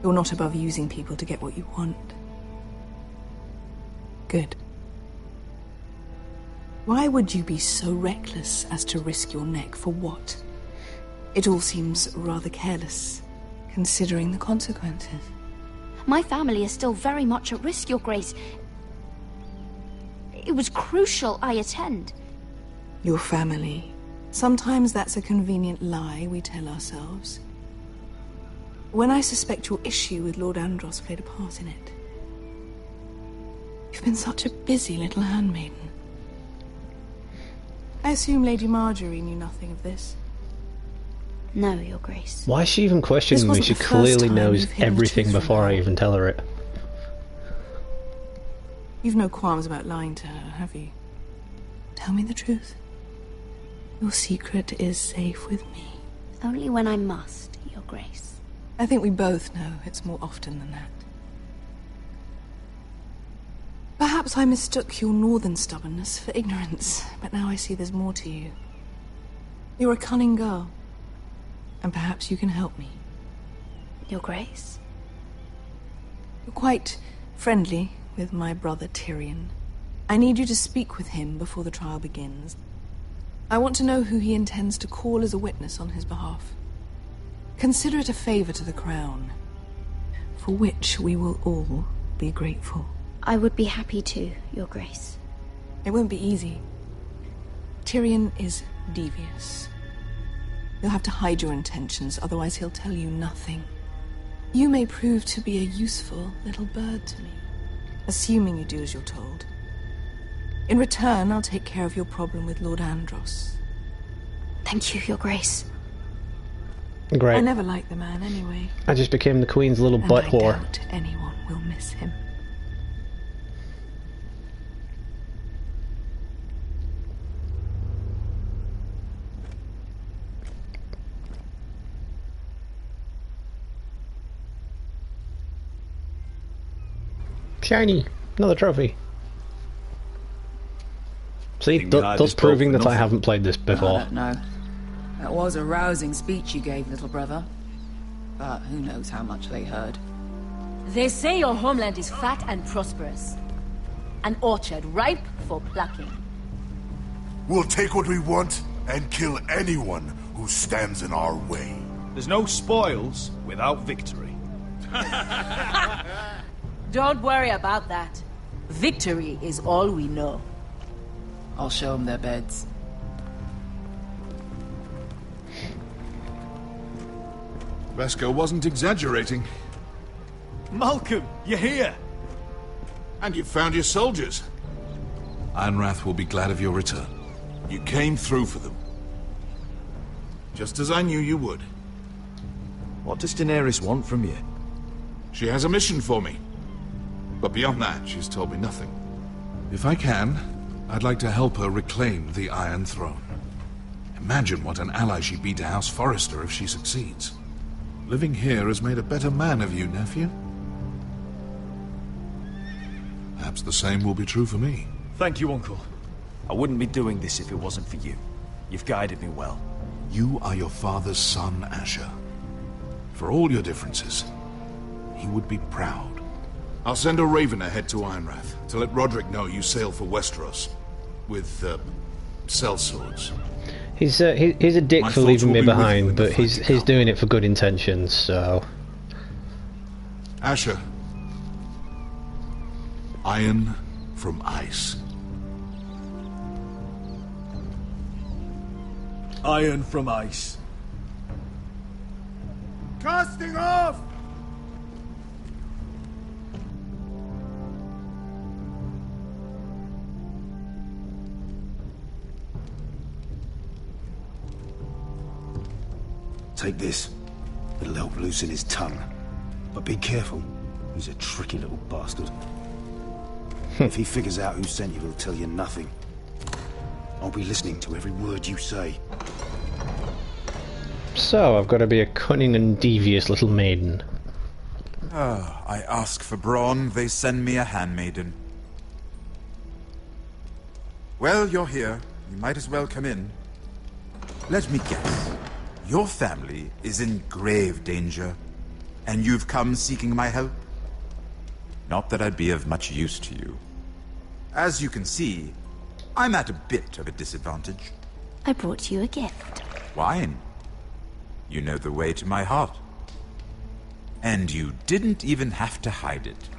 You're not above using people to get what you want. Good. Why would you be so reckless as to risk your neck for what? It all seems rather careless, considering the consequences. My family is still very much at risk, Your Grace. It was crucial I attend. Your family. Sometimes that's a convenient lie we tell ourselves. When I suspect your issue with Lord Andros played a part in it. You've been such a busy little handmaiden. I assume Lady Marjorie knew nothing of this. No, Your Grace. Why is she even questioning me? She clearly knows everything before I even tell her it. You've no qualms about lying to her, have you? Tell me the truth. Your secret is safe with me. Only when I must, Your Grace. I think we both know it's more often than that. Perhaps I mistook your northern stubbornness for ignorance, but now I see there's more to you. You're a cunning girl, and perhaps you can help me. Your Grace? You're quite friendly with my brother Tyrion. I need you to speak with him before the trial begins. I want to know who he intends to call as a witness on his behalf. Consider it a favor to the crown, for which we will all be grateful. I would be happy to, Your Grace. It won't be easy. Tyrion is devious. You'll have to hide your intentions, otherwise he'll tell you nothing. You may prove to be a useful little bird to me, assuming you do as you're told. In return, I'll take care of your problem with Lord Andros. Thank you, Your Grace. Great. I never liked the man anyway. I just became the Queen's little butt whore. I doubt anyone will miss him. Shiny! Another trophy. See, thus proving that I haven't played this before. I don't know. That was a rousing speech you gave, little brother. But who knows how much they heard. They say your homeland is fat and prosperous. An orchard ripe for plucking. We'll take what we want and kill anyone who stands in our way. There's no spoils without victory. Don't worry about that. Victory is all we know. I'll show them their beds. Vesco wasn't exaggerating. Malcolm, you're here! And you've found your soldiers. Ironrath will be glad of your return. You came through for them. Just as I knew you would. What does Daenerys want from you? She has a mission for me. But beyond that, she's told me nothing. If I can, I'd like to help her reclaim the Iron Throne. Imagine what an ally she'd be to House Forrester if she succeeds. Living here has made a better man of you, nephew. Perhaps the same will be true for me. Thank you, Uncle. I wouldn't be doing this if it wasn't for you. You've guided me well. You are your father's son, Asher. For all your differences, he would be proud. I'll send a raven ahead to Ironrath to let Roderick know you sail for Westeros with, sellswords. He's a dick My for thoughts leaving will me be with you behind, in the but he's doing it for good intentions. So, Asher. Iron from ice. Iron from ice. Casting off! Take this. It'll help loosen his tongue. But be careful. He's a tricky little bastard. If he figures out who sent you, he'll tell you nothing. I'll be listening to every word you say. so I've got to be a cunning and devious little maiden. I ask for brawn, they send me a handmaiden. Well, you're here. You might as well come in. Let me guess. Your family is in grave danger, and you've come seeking my help? Not that I'd be of much use to you. As you can see, I'm at a bit of a disadvantage. I brought you a gift. Wine. You know the way to my heart. And you didn't even have to hide it.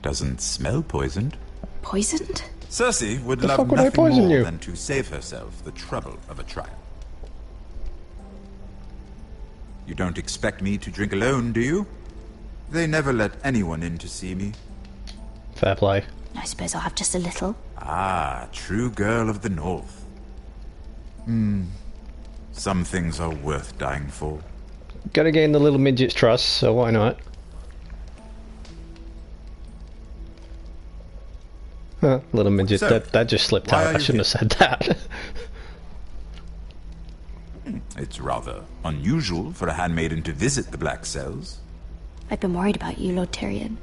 Doesn't smell poisoned. Poisoned? Cersei would The love fuck would I nothing poison more you? than to save herself the trouble of a trial. You don't expect me to drink alone, do you? They never let anyone in to see me. Fair play. I suppose I'll have just a little. Ah, true girl of the North. Some things are worth dying for. Gotta gain the little midget's trust, so why not? Little midget, So, that just slipped why out. are I you shouldn't have said that. It's rather unusual for a handmaiden to visit the Black Cells. I've been worried about you, Lord Tyrion.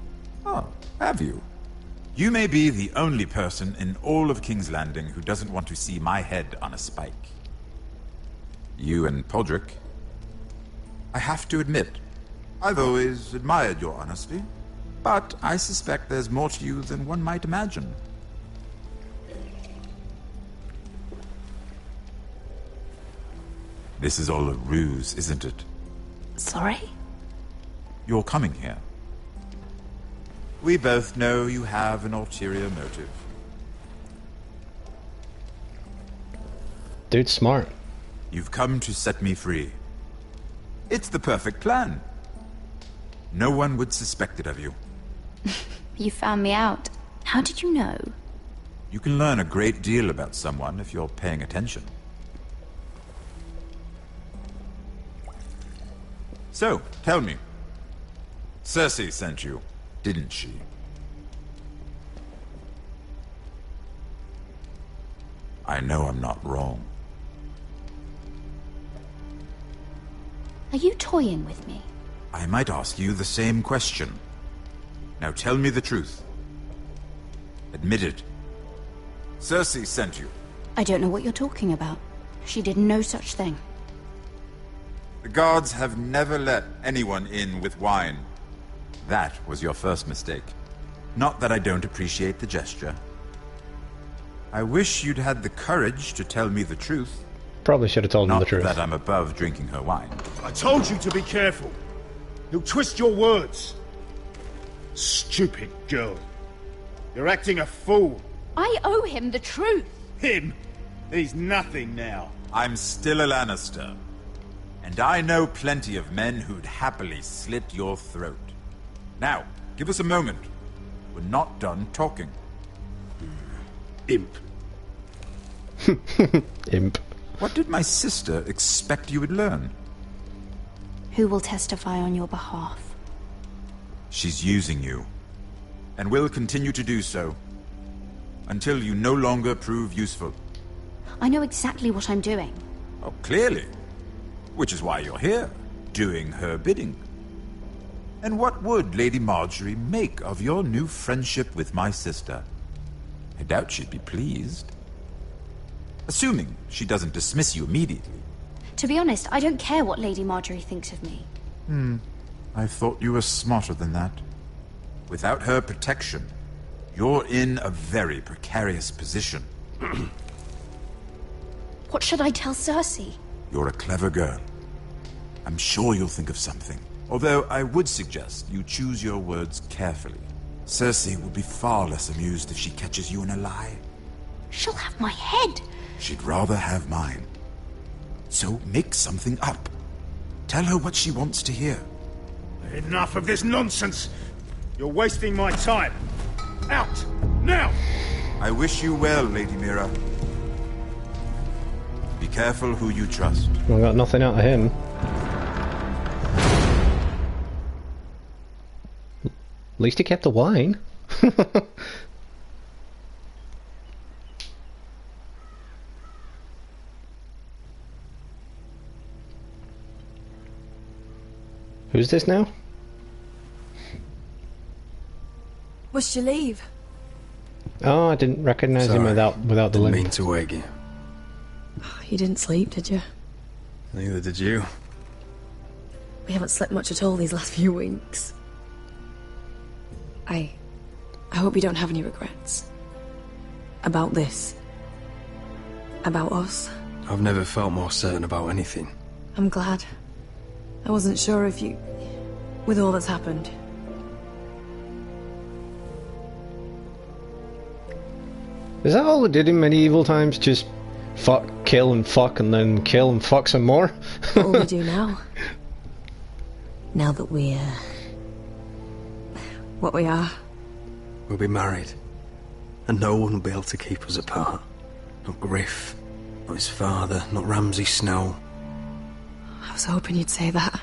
Oh, have you? You may be the only person in all of King's Landing who doesn't want to see my head on a spike. You and Podrick. I have to admit, I've always admired your honesty, but I suspect there's more to you than one might imagine. This is all a ruse, isn't it? Sorry? You're coming here. We both know you have an ulterior motive. Dude's smart. You've come to set me free. It's the perfect plan. No one would suspect it of you. You found me out. How did you know? You can learn a great deal about someone if you're paying attention. So, tell me. Cersei sent you, didn't she? I know I'm not wrong. Are you toying with me? I might ask you the same question. Now tell me the truth. Admit it. Cersei sent you. I don't know what you're talking about. She did no such thing. The guards have never let anyone in with wine. That was your first mistake. Not that I don't appreciate the gesture. I wish you'd had the courage to tell me the truth. Probably should have told him the truth. Not that I'm above drinking her wine. I told you to be careful. He'll twist your words. Stupid girl. You're acting a fool. I owe him the truth. Him? He's nothing now. I'm still a Lannister. And I know plenty of men who'd happily slit your throat. Now, give us a moment. We're not done talking. Imp. Imp. What did my sister expect you would learn? Who will testify on your behalf? She's using you. And will continue to do so. Until you no longer prove useful. I know exactly what I'm doing. Oh, clearly. Which is why you're here, doing her bidding. And what would Lady Marjorie make of your new friendship with my sister? I doubt she'd be pleased. Assuming she doesn't dismiss you immediately. To be honest, I don't care what Lady Marjorie thinks of me. I thought you were smarter than that. Without her protection, you're in a very precarious position. What should I tell Cersei? You're a clever girl. I'm sure you'll think of something. Although I would suggest you choose your words carefully. Cersei will be far less amused if she catches you in a lie. She'll have my head. She'd rather have mine. So make something up. Tell her what she wants to hear. Enough of this nonsense! You're wasting my time! Out! Now! I wish you well, Lady Mira. Be careful who you trust. I got nothing out of him. At least he kept the wine. Who's this now? Must you leave? Oh, I didn't recognise him without the limp. Didn't mean to wake you. You didn't sleep, did you? Neither did you. We haven't slept much at all these last few weeks. I hope you don't have any regrets. About this. About us. I've never felt more certain about anything. I'm glad. I wasn't sure if you... with all that's happened. Is that all it did in medieval times? Just fuck, kill and fuck, and then kill and fuck some more? What will we do now? Now that we're... what we are. We'll be married. And no one will be able to keep us apart. Not Griff, not his father, not Ramsay Snow. I was hoping you'd say that.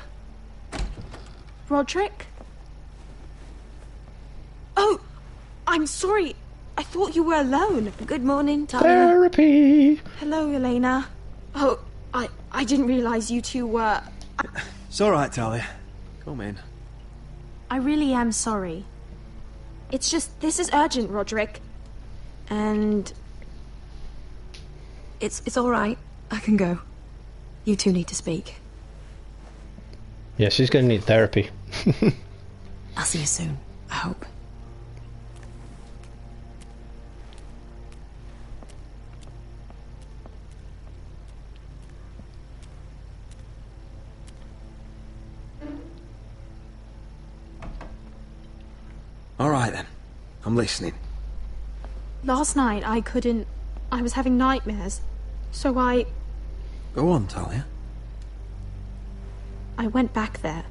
Roderick? Oh, I'm sorry. I thought you were alone. Good morning, Talia. Therapy! Hello, Elena. Oh, I didn't realise you two were... It's alright, Talia. Come in. I really am sorry. It's just, this is urgent, Roderick. And... It's alright. I can go. You two need to speak. Yeah, she's gonna need therapy. I'll see you soon, I hope. Alright then. I'm listening. Last night I couldn't... I was having nightmares. So I Go on, Talia. went back there.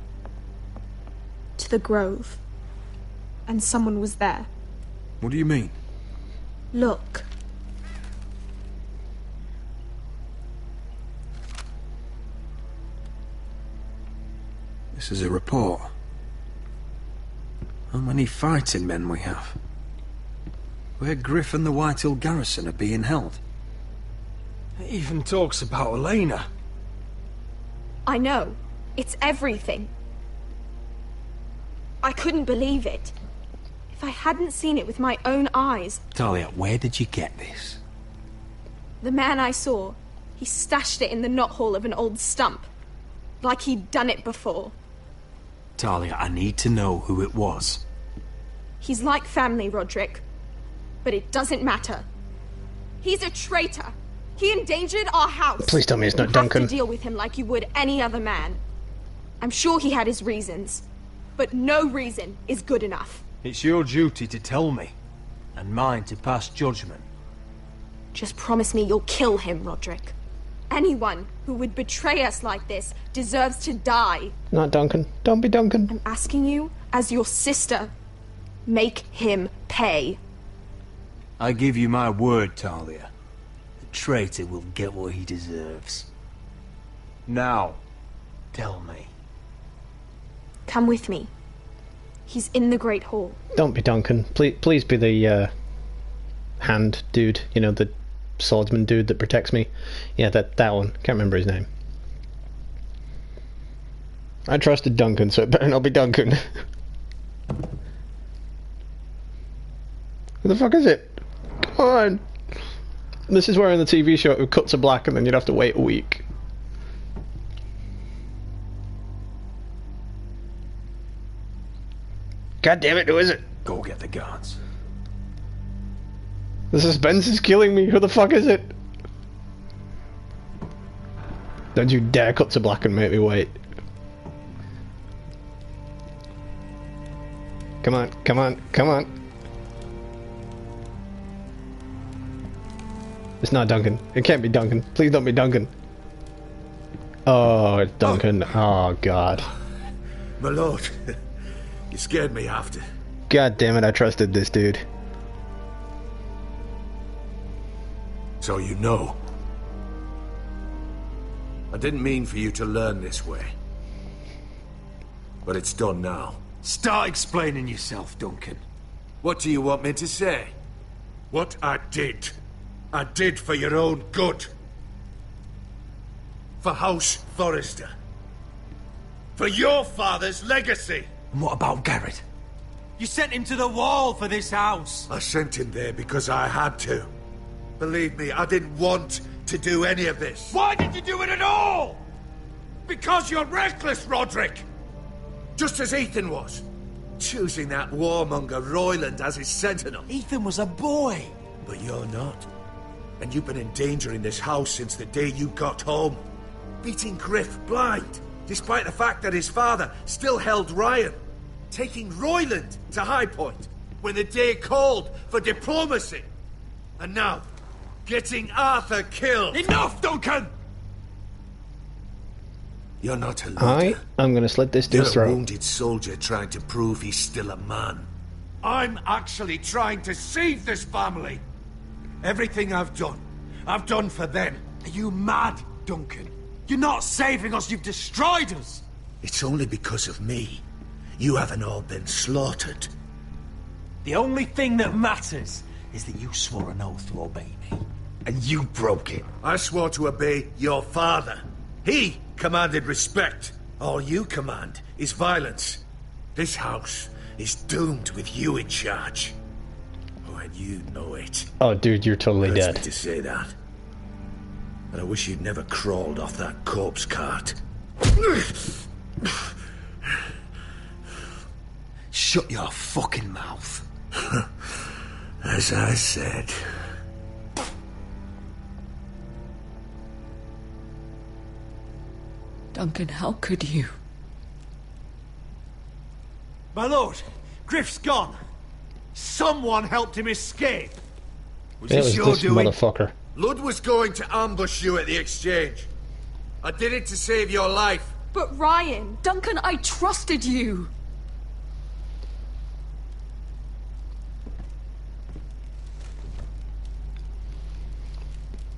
To the grove. And someone was there. What do you mean? Look. This is a report. How many fighting men we have? Where Griff and the Whitehill garrison are being held. It even talks about Elena. I know. It's everything. I couldn't believe it. If I hadn't seen it with my own eyes... Talia, where did you get this? The man I saw, he stashed it in the knothole of an old stump. Like he'd done it before. Talia, I need to know who it was. He's like family, Roderick. But it doesn't matter. He's a traitor. He endangered our house. Please tell me it's not You Duncan. have to deal with him like you would any other man. I'm sure he had his reasons. But no reason is good enough. It's your duty to tell me, and mine to pass judgment. Just promise me you'll kill him, Roderick. Anyone who would betray us like this deserves to die. Not Duncan. Don't be Duncan. I'm asking you, as your sister, make him pay. I give you my word, Talia. The traitor will get what he deserves. Now, tell me. Come with me. He's in the Great Hall. Don't be Duncan. Please be the hand dude. You know, the swordsman dude that protects me. Yeah, that one. Can't remember his name. I trusted Duncan, so it better not be Duncan. Who the fuck is it? Come on. This is where in the TV show it would cut to black and then you'd have to wait a week. God damn it, who is it? Go get the guards. The suspense is killing me. Who the fuck is it? Don't you dare cut to black and make me wait. Come on, come on, come on. It's not Duncan. It can't be Duncan. Please don't be Duncan. Oh, it's Duncan. Oh, God. My lord, you scared me after. God damn it, I trusted this dude. So you know. I didn't mean for you to learn this way. But it's done now. Start explaining yourself, Duncan. What do you want me to say? What I did for your own good. For House Forrester. For your father's legacy. And what about Garrett? You sent him to the wall for this house. I sent him there because I had to. Believe me, I didn't want to do any of this. Why did you do it at all? Because you're reckless, Roderick! Just as Ethan was. Choosing that warmonger Royland as his sentinel. Ethan was a boy. But you're not. And you've been endangering this house since the day you got home. Beating Griff blind, despite the fact that his father still held Ryan. Taking Royland to High Point when the day called for diplomacy. And now, getting Arthur killed. Enough, Duncan! You're not a leader. I'm gonna slit this dude's You're a throat. wounded soldier trying to prove he's still a man. I'm actually trying to save this family. Everything I've done for them. Are you mad, Duncan? You're not saving us, you've destroyed us! It's only because of me. You haven't all been slaughtered. The only thing that matters is that you swore an oath to obey me. And you broke it. I swore to obey your father. He commanded respect. All you command is violence. This house is doomed with you in charge. Oh, and you know it. Oh, dude, you're totally Hurts dead. me to say that. And I wish you'd never crawled off that corpse cart. Shut your fucking mouth. As I said. Duncan, how could you? My lord, Griff's gone. Someone helped him escape. Was It this was your this doing? motherfucker. Lud was going to ambush you at the exchange. I did it to save your life. But Ryan... Duncan, I trusted you!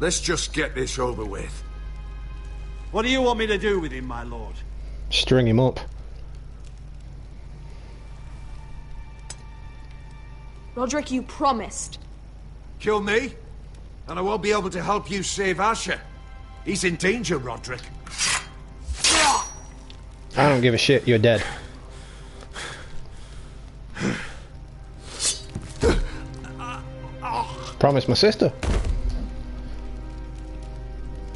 Let's just get this over with. What do you want me to do with him, my lord? String him up. Roderick, you promised. Kill me, and I won't be able to help you save Asher. He's in danger, Roderick. I don't give a shit, you're dead. Promise my sister.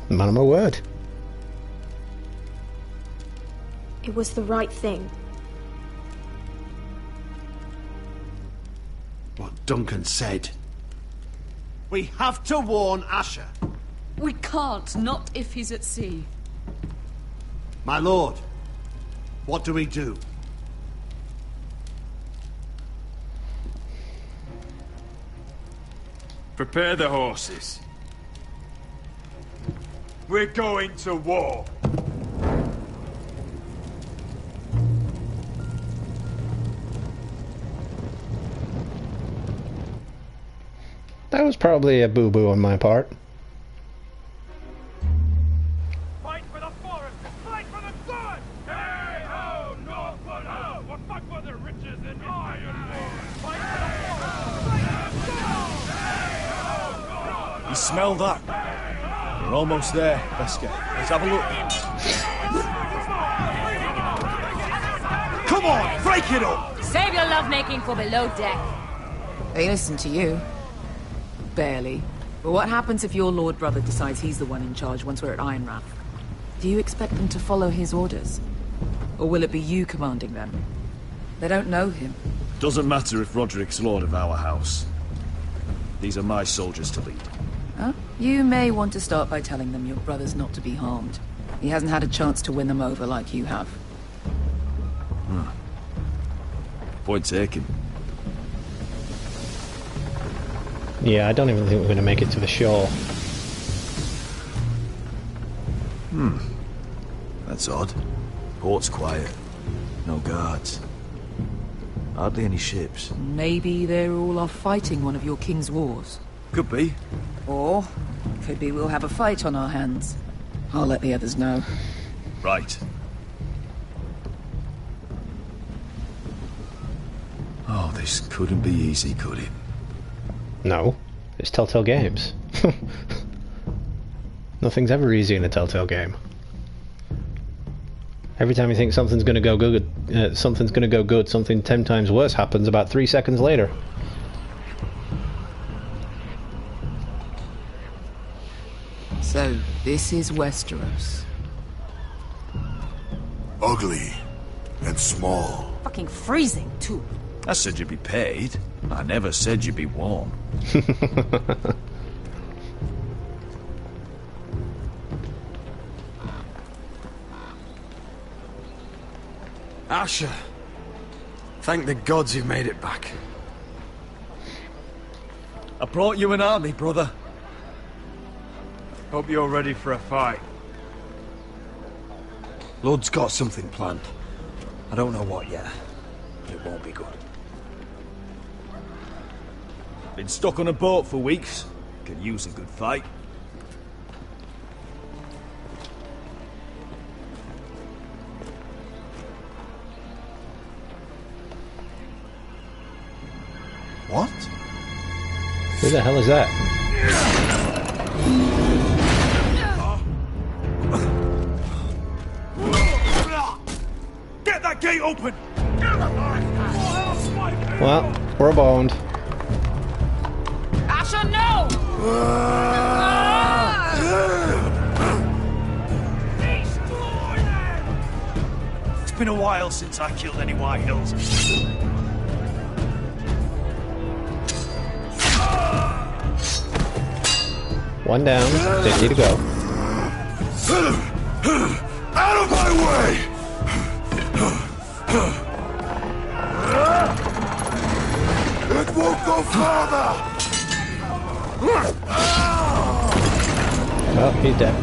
Man of my word. It was the right thing. What Duncan said. We have to warn Asher. We can't, not if he's at sea. My lord, what do we do? Prepare the horses. We're going to war. That was probably a boo-boo on my part. Fight for the forest! Fight for the sun! Hey ho, Northwood ho! We'll fight for the riches and iron! Fight for the forest! Fight for the sun! You smell that? We're almost there, Beskar. Let's have a look. Come on, break it up! Save your lovemaking for below deck. They listen to you. Barely. But what happens if your lord brother decides he's the one in charge once we're at Ironrath? Do you expect them to follow his orders? Or will it be you commanding them? They don't know him. Doesn't matter if Roderick's lord of our house. These are my soldiers to lead. Huh? You may want to start by telling them your brother's not to be harmed. He hasn't had a chance to win them over like you have. Point taken. Yeah, I don't even think we're going to make it to the shore. That's odd. Port's quiet. No guards. Hardly any ships. Maybe they're all off fighting one of your king's wars. Could be. Or, could be we'll have a fight on our hands. I'll let the others know. Right. Oh, this couldn't be easy, could it? No, it's Telltale Games. Nothing's ever easy in a Telltale game. Every time you think something's going to go good, something 10 times worse happens about 3 seconds later. So, this is Westeros. Ugly and small. Fucking freezing, too. I said you'd be paid. I never said you'd be warm. Asher, thank the gods you've made it back. I brought you an army, brother. Hope you're ready for a fight. Lord's got something planned. I don't know what yet, but it won't be good. Been stuck on a boat for weeks. Could use a good fight. What? Who the hell is that? Get that gate open! Well, we're boned. Asher, no! It's been a while since I killed any White Hills. One down, 50 to go. Out of my way! It won't go farther! Oh, he's dead.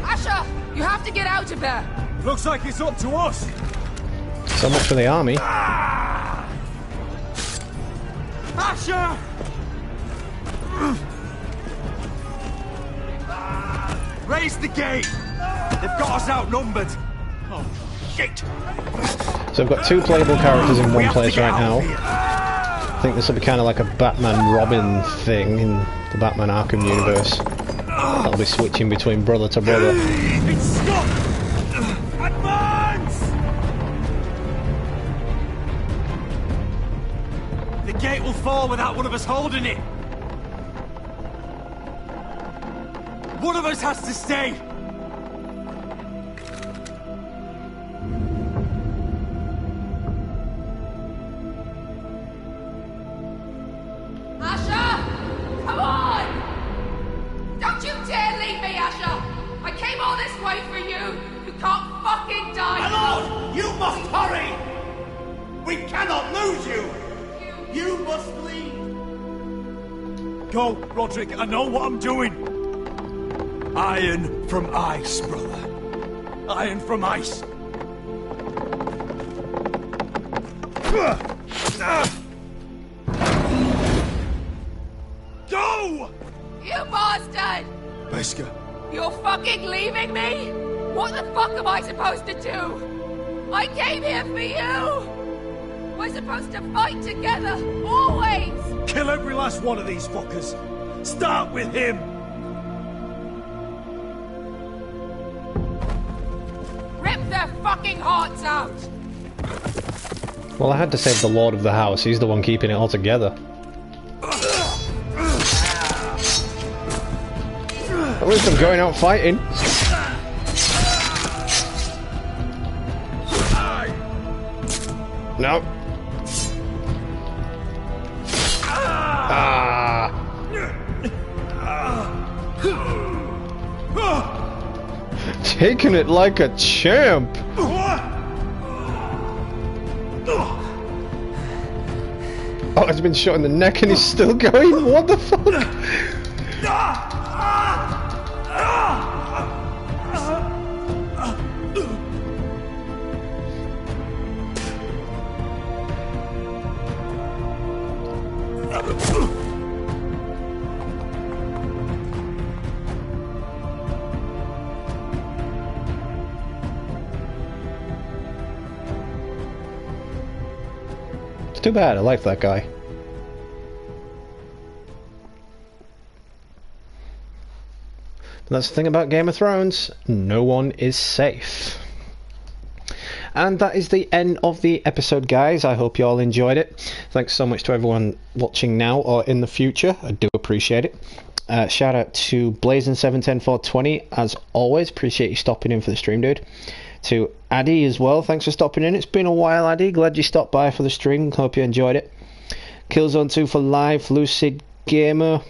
Asher, you have to get out of there. Looks like it's up to us. So much for the army. Asher! Raise the gate! They've got us outnumbered! Oh, shit! So I've got 2 playable characters in one place right now. I think this will be kind of like a Batman-Robin thing in the Batman Arkham universe. I'll be switching between brother to brother. It's stuck! Advance! The gate will fall without one of us holding it. One of us has to stay! Asher! Come on! Don't you dare leave me, Asher! I came all this way for you! You can't fucking die! My lord! You must hurry! We cannot lose you! You must leave! Go, Roderick, I know what I'm doing! Iron from ice, brother. Iron from ice. Go! You bastard! Beskha. You're fucking leaving me? What the fuck am I supposed to do? I came here for you! We're supposed to fight together, always! Kill every last one of these fuckers. Start with him! Rip their fucking hearts out! Well, I had to save the Lord of the House. He's the one keeping it all together. At least I'm going out fighting. No. Taking it like a champ. Oh, he's been shot in the neck and he's still going. What the fuck? It's too bad. I like that guy. But that's the thing about Game of Thrones. No one is safe. And that is the end of the episode, guys. I hope you all enjoyed it. Thanks so much to everyone watching now or in the future. I do appreciate it. Shout out to Blazing710420 as always. Appreciate you stopping in for the stream, dude. To Addy as well. Thanks for stopping in. It's been a while, Addy. Glad you stopped by for the stream. Hope you enjoyed it. Killzone2 for life. Lucid Gamer.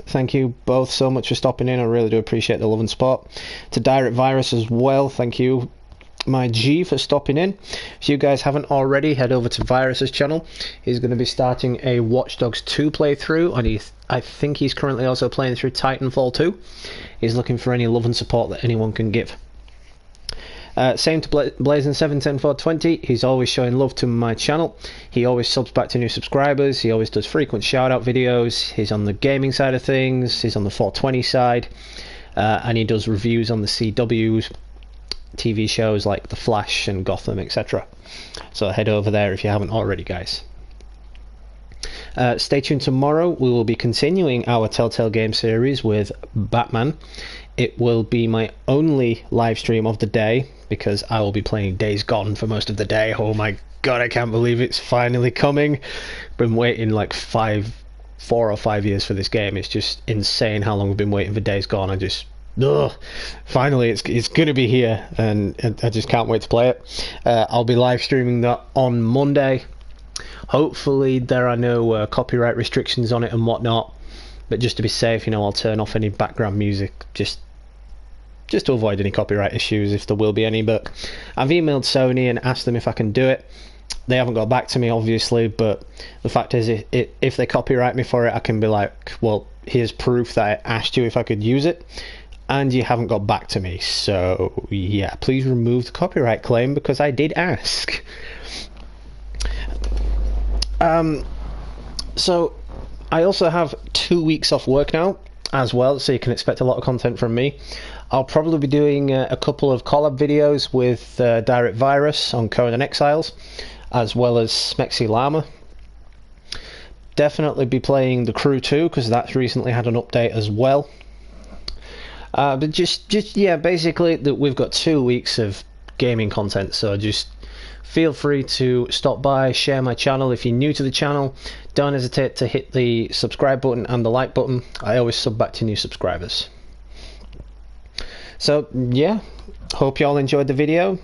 Thank you both so much for stopping in. I really do appreciate the love and support. To Direct Virus as well. Thank you, my G, for stopping in. If you guys haven't already, head over to Virus's channel. He's going to be starting a Watch Dogs 2 playthrough, and I think he's currently also playing through Titanfall 2. He's looking for any love and support that anyone can give. Same to Blazing710420. He's always showing love to my channel. He always subs back to new subscribers. He always does frequent shout out videos. He's on the gaming side of things. He's on the 420 side. And he does reviews on the CW's TV shows like The Flash and Gotham, etc. So head over there if you haven't already, guys. Stay tuned tomorrow. We will be continuing our Telltale game series with Batman. It will be my only live stream of the day because I will be playing Days Gone for most of the day. Oh my god, I can't believe it's finally coming. Been waiting like 4 or 5 years for this game. It's just insane how long we've been waiting for Days Gone. I just finally it's gonna be here, and I just can't wait to play it. I'll be live streaming that on Monday. Hopefully there are no copyright restrictions on it and whatnot, but just to be safe, I'll turn off any background music just to avoid any copyright issues if there will be any. But I've emailed Sony and asked them if I can do it. They haven't got back to me, obviously, but the fact is, if they copyright me for it, I can be like, well, here's proof that I asked you if I could use it, and you haven't got back to me. So yeah, please remove the copyright claim because I did ask. So I also have 2 weeks off work now as well, so you can expect a lot of content from me. I'll probably be doing a couple of collab videos with Direct Virus on Conan Exiles, as well as Smexy Llama. Definitely be playing The Crew 2 because that's recently had an update as well. But just yeah, basically that we've got 2 weeks of gaming content, so just feel free to stop by, share my channel. If you're new to the channel, don't hesitate to hit the subscribe button and the like button. I always sub back to new subscribers. So yeah, hope you all enjoyed the video.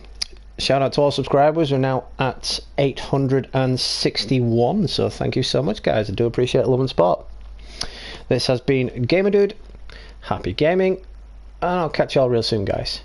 Shout out to all subscribers. We're now at 861, so thank you so much, guys. I do appreciate the love and support. This has been Gamer Dude. Happy gaming, and I'll catch you all real soon, guys.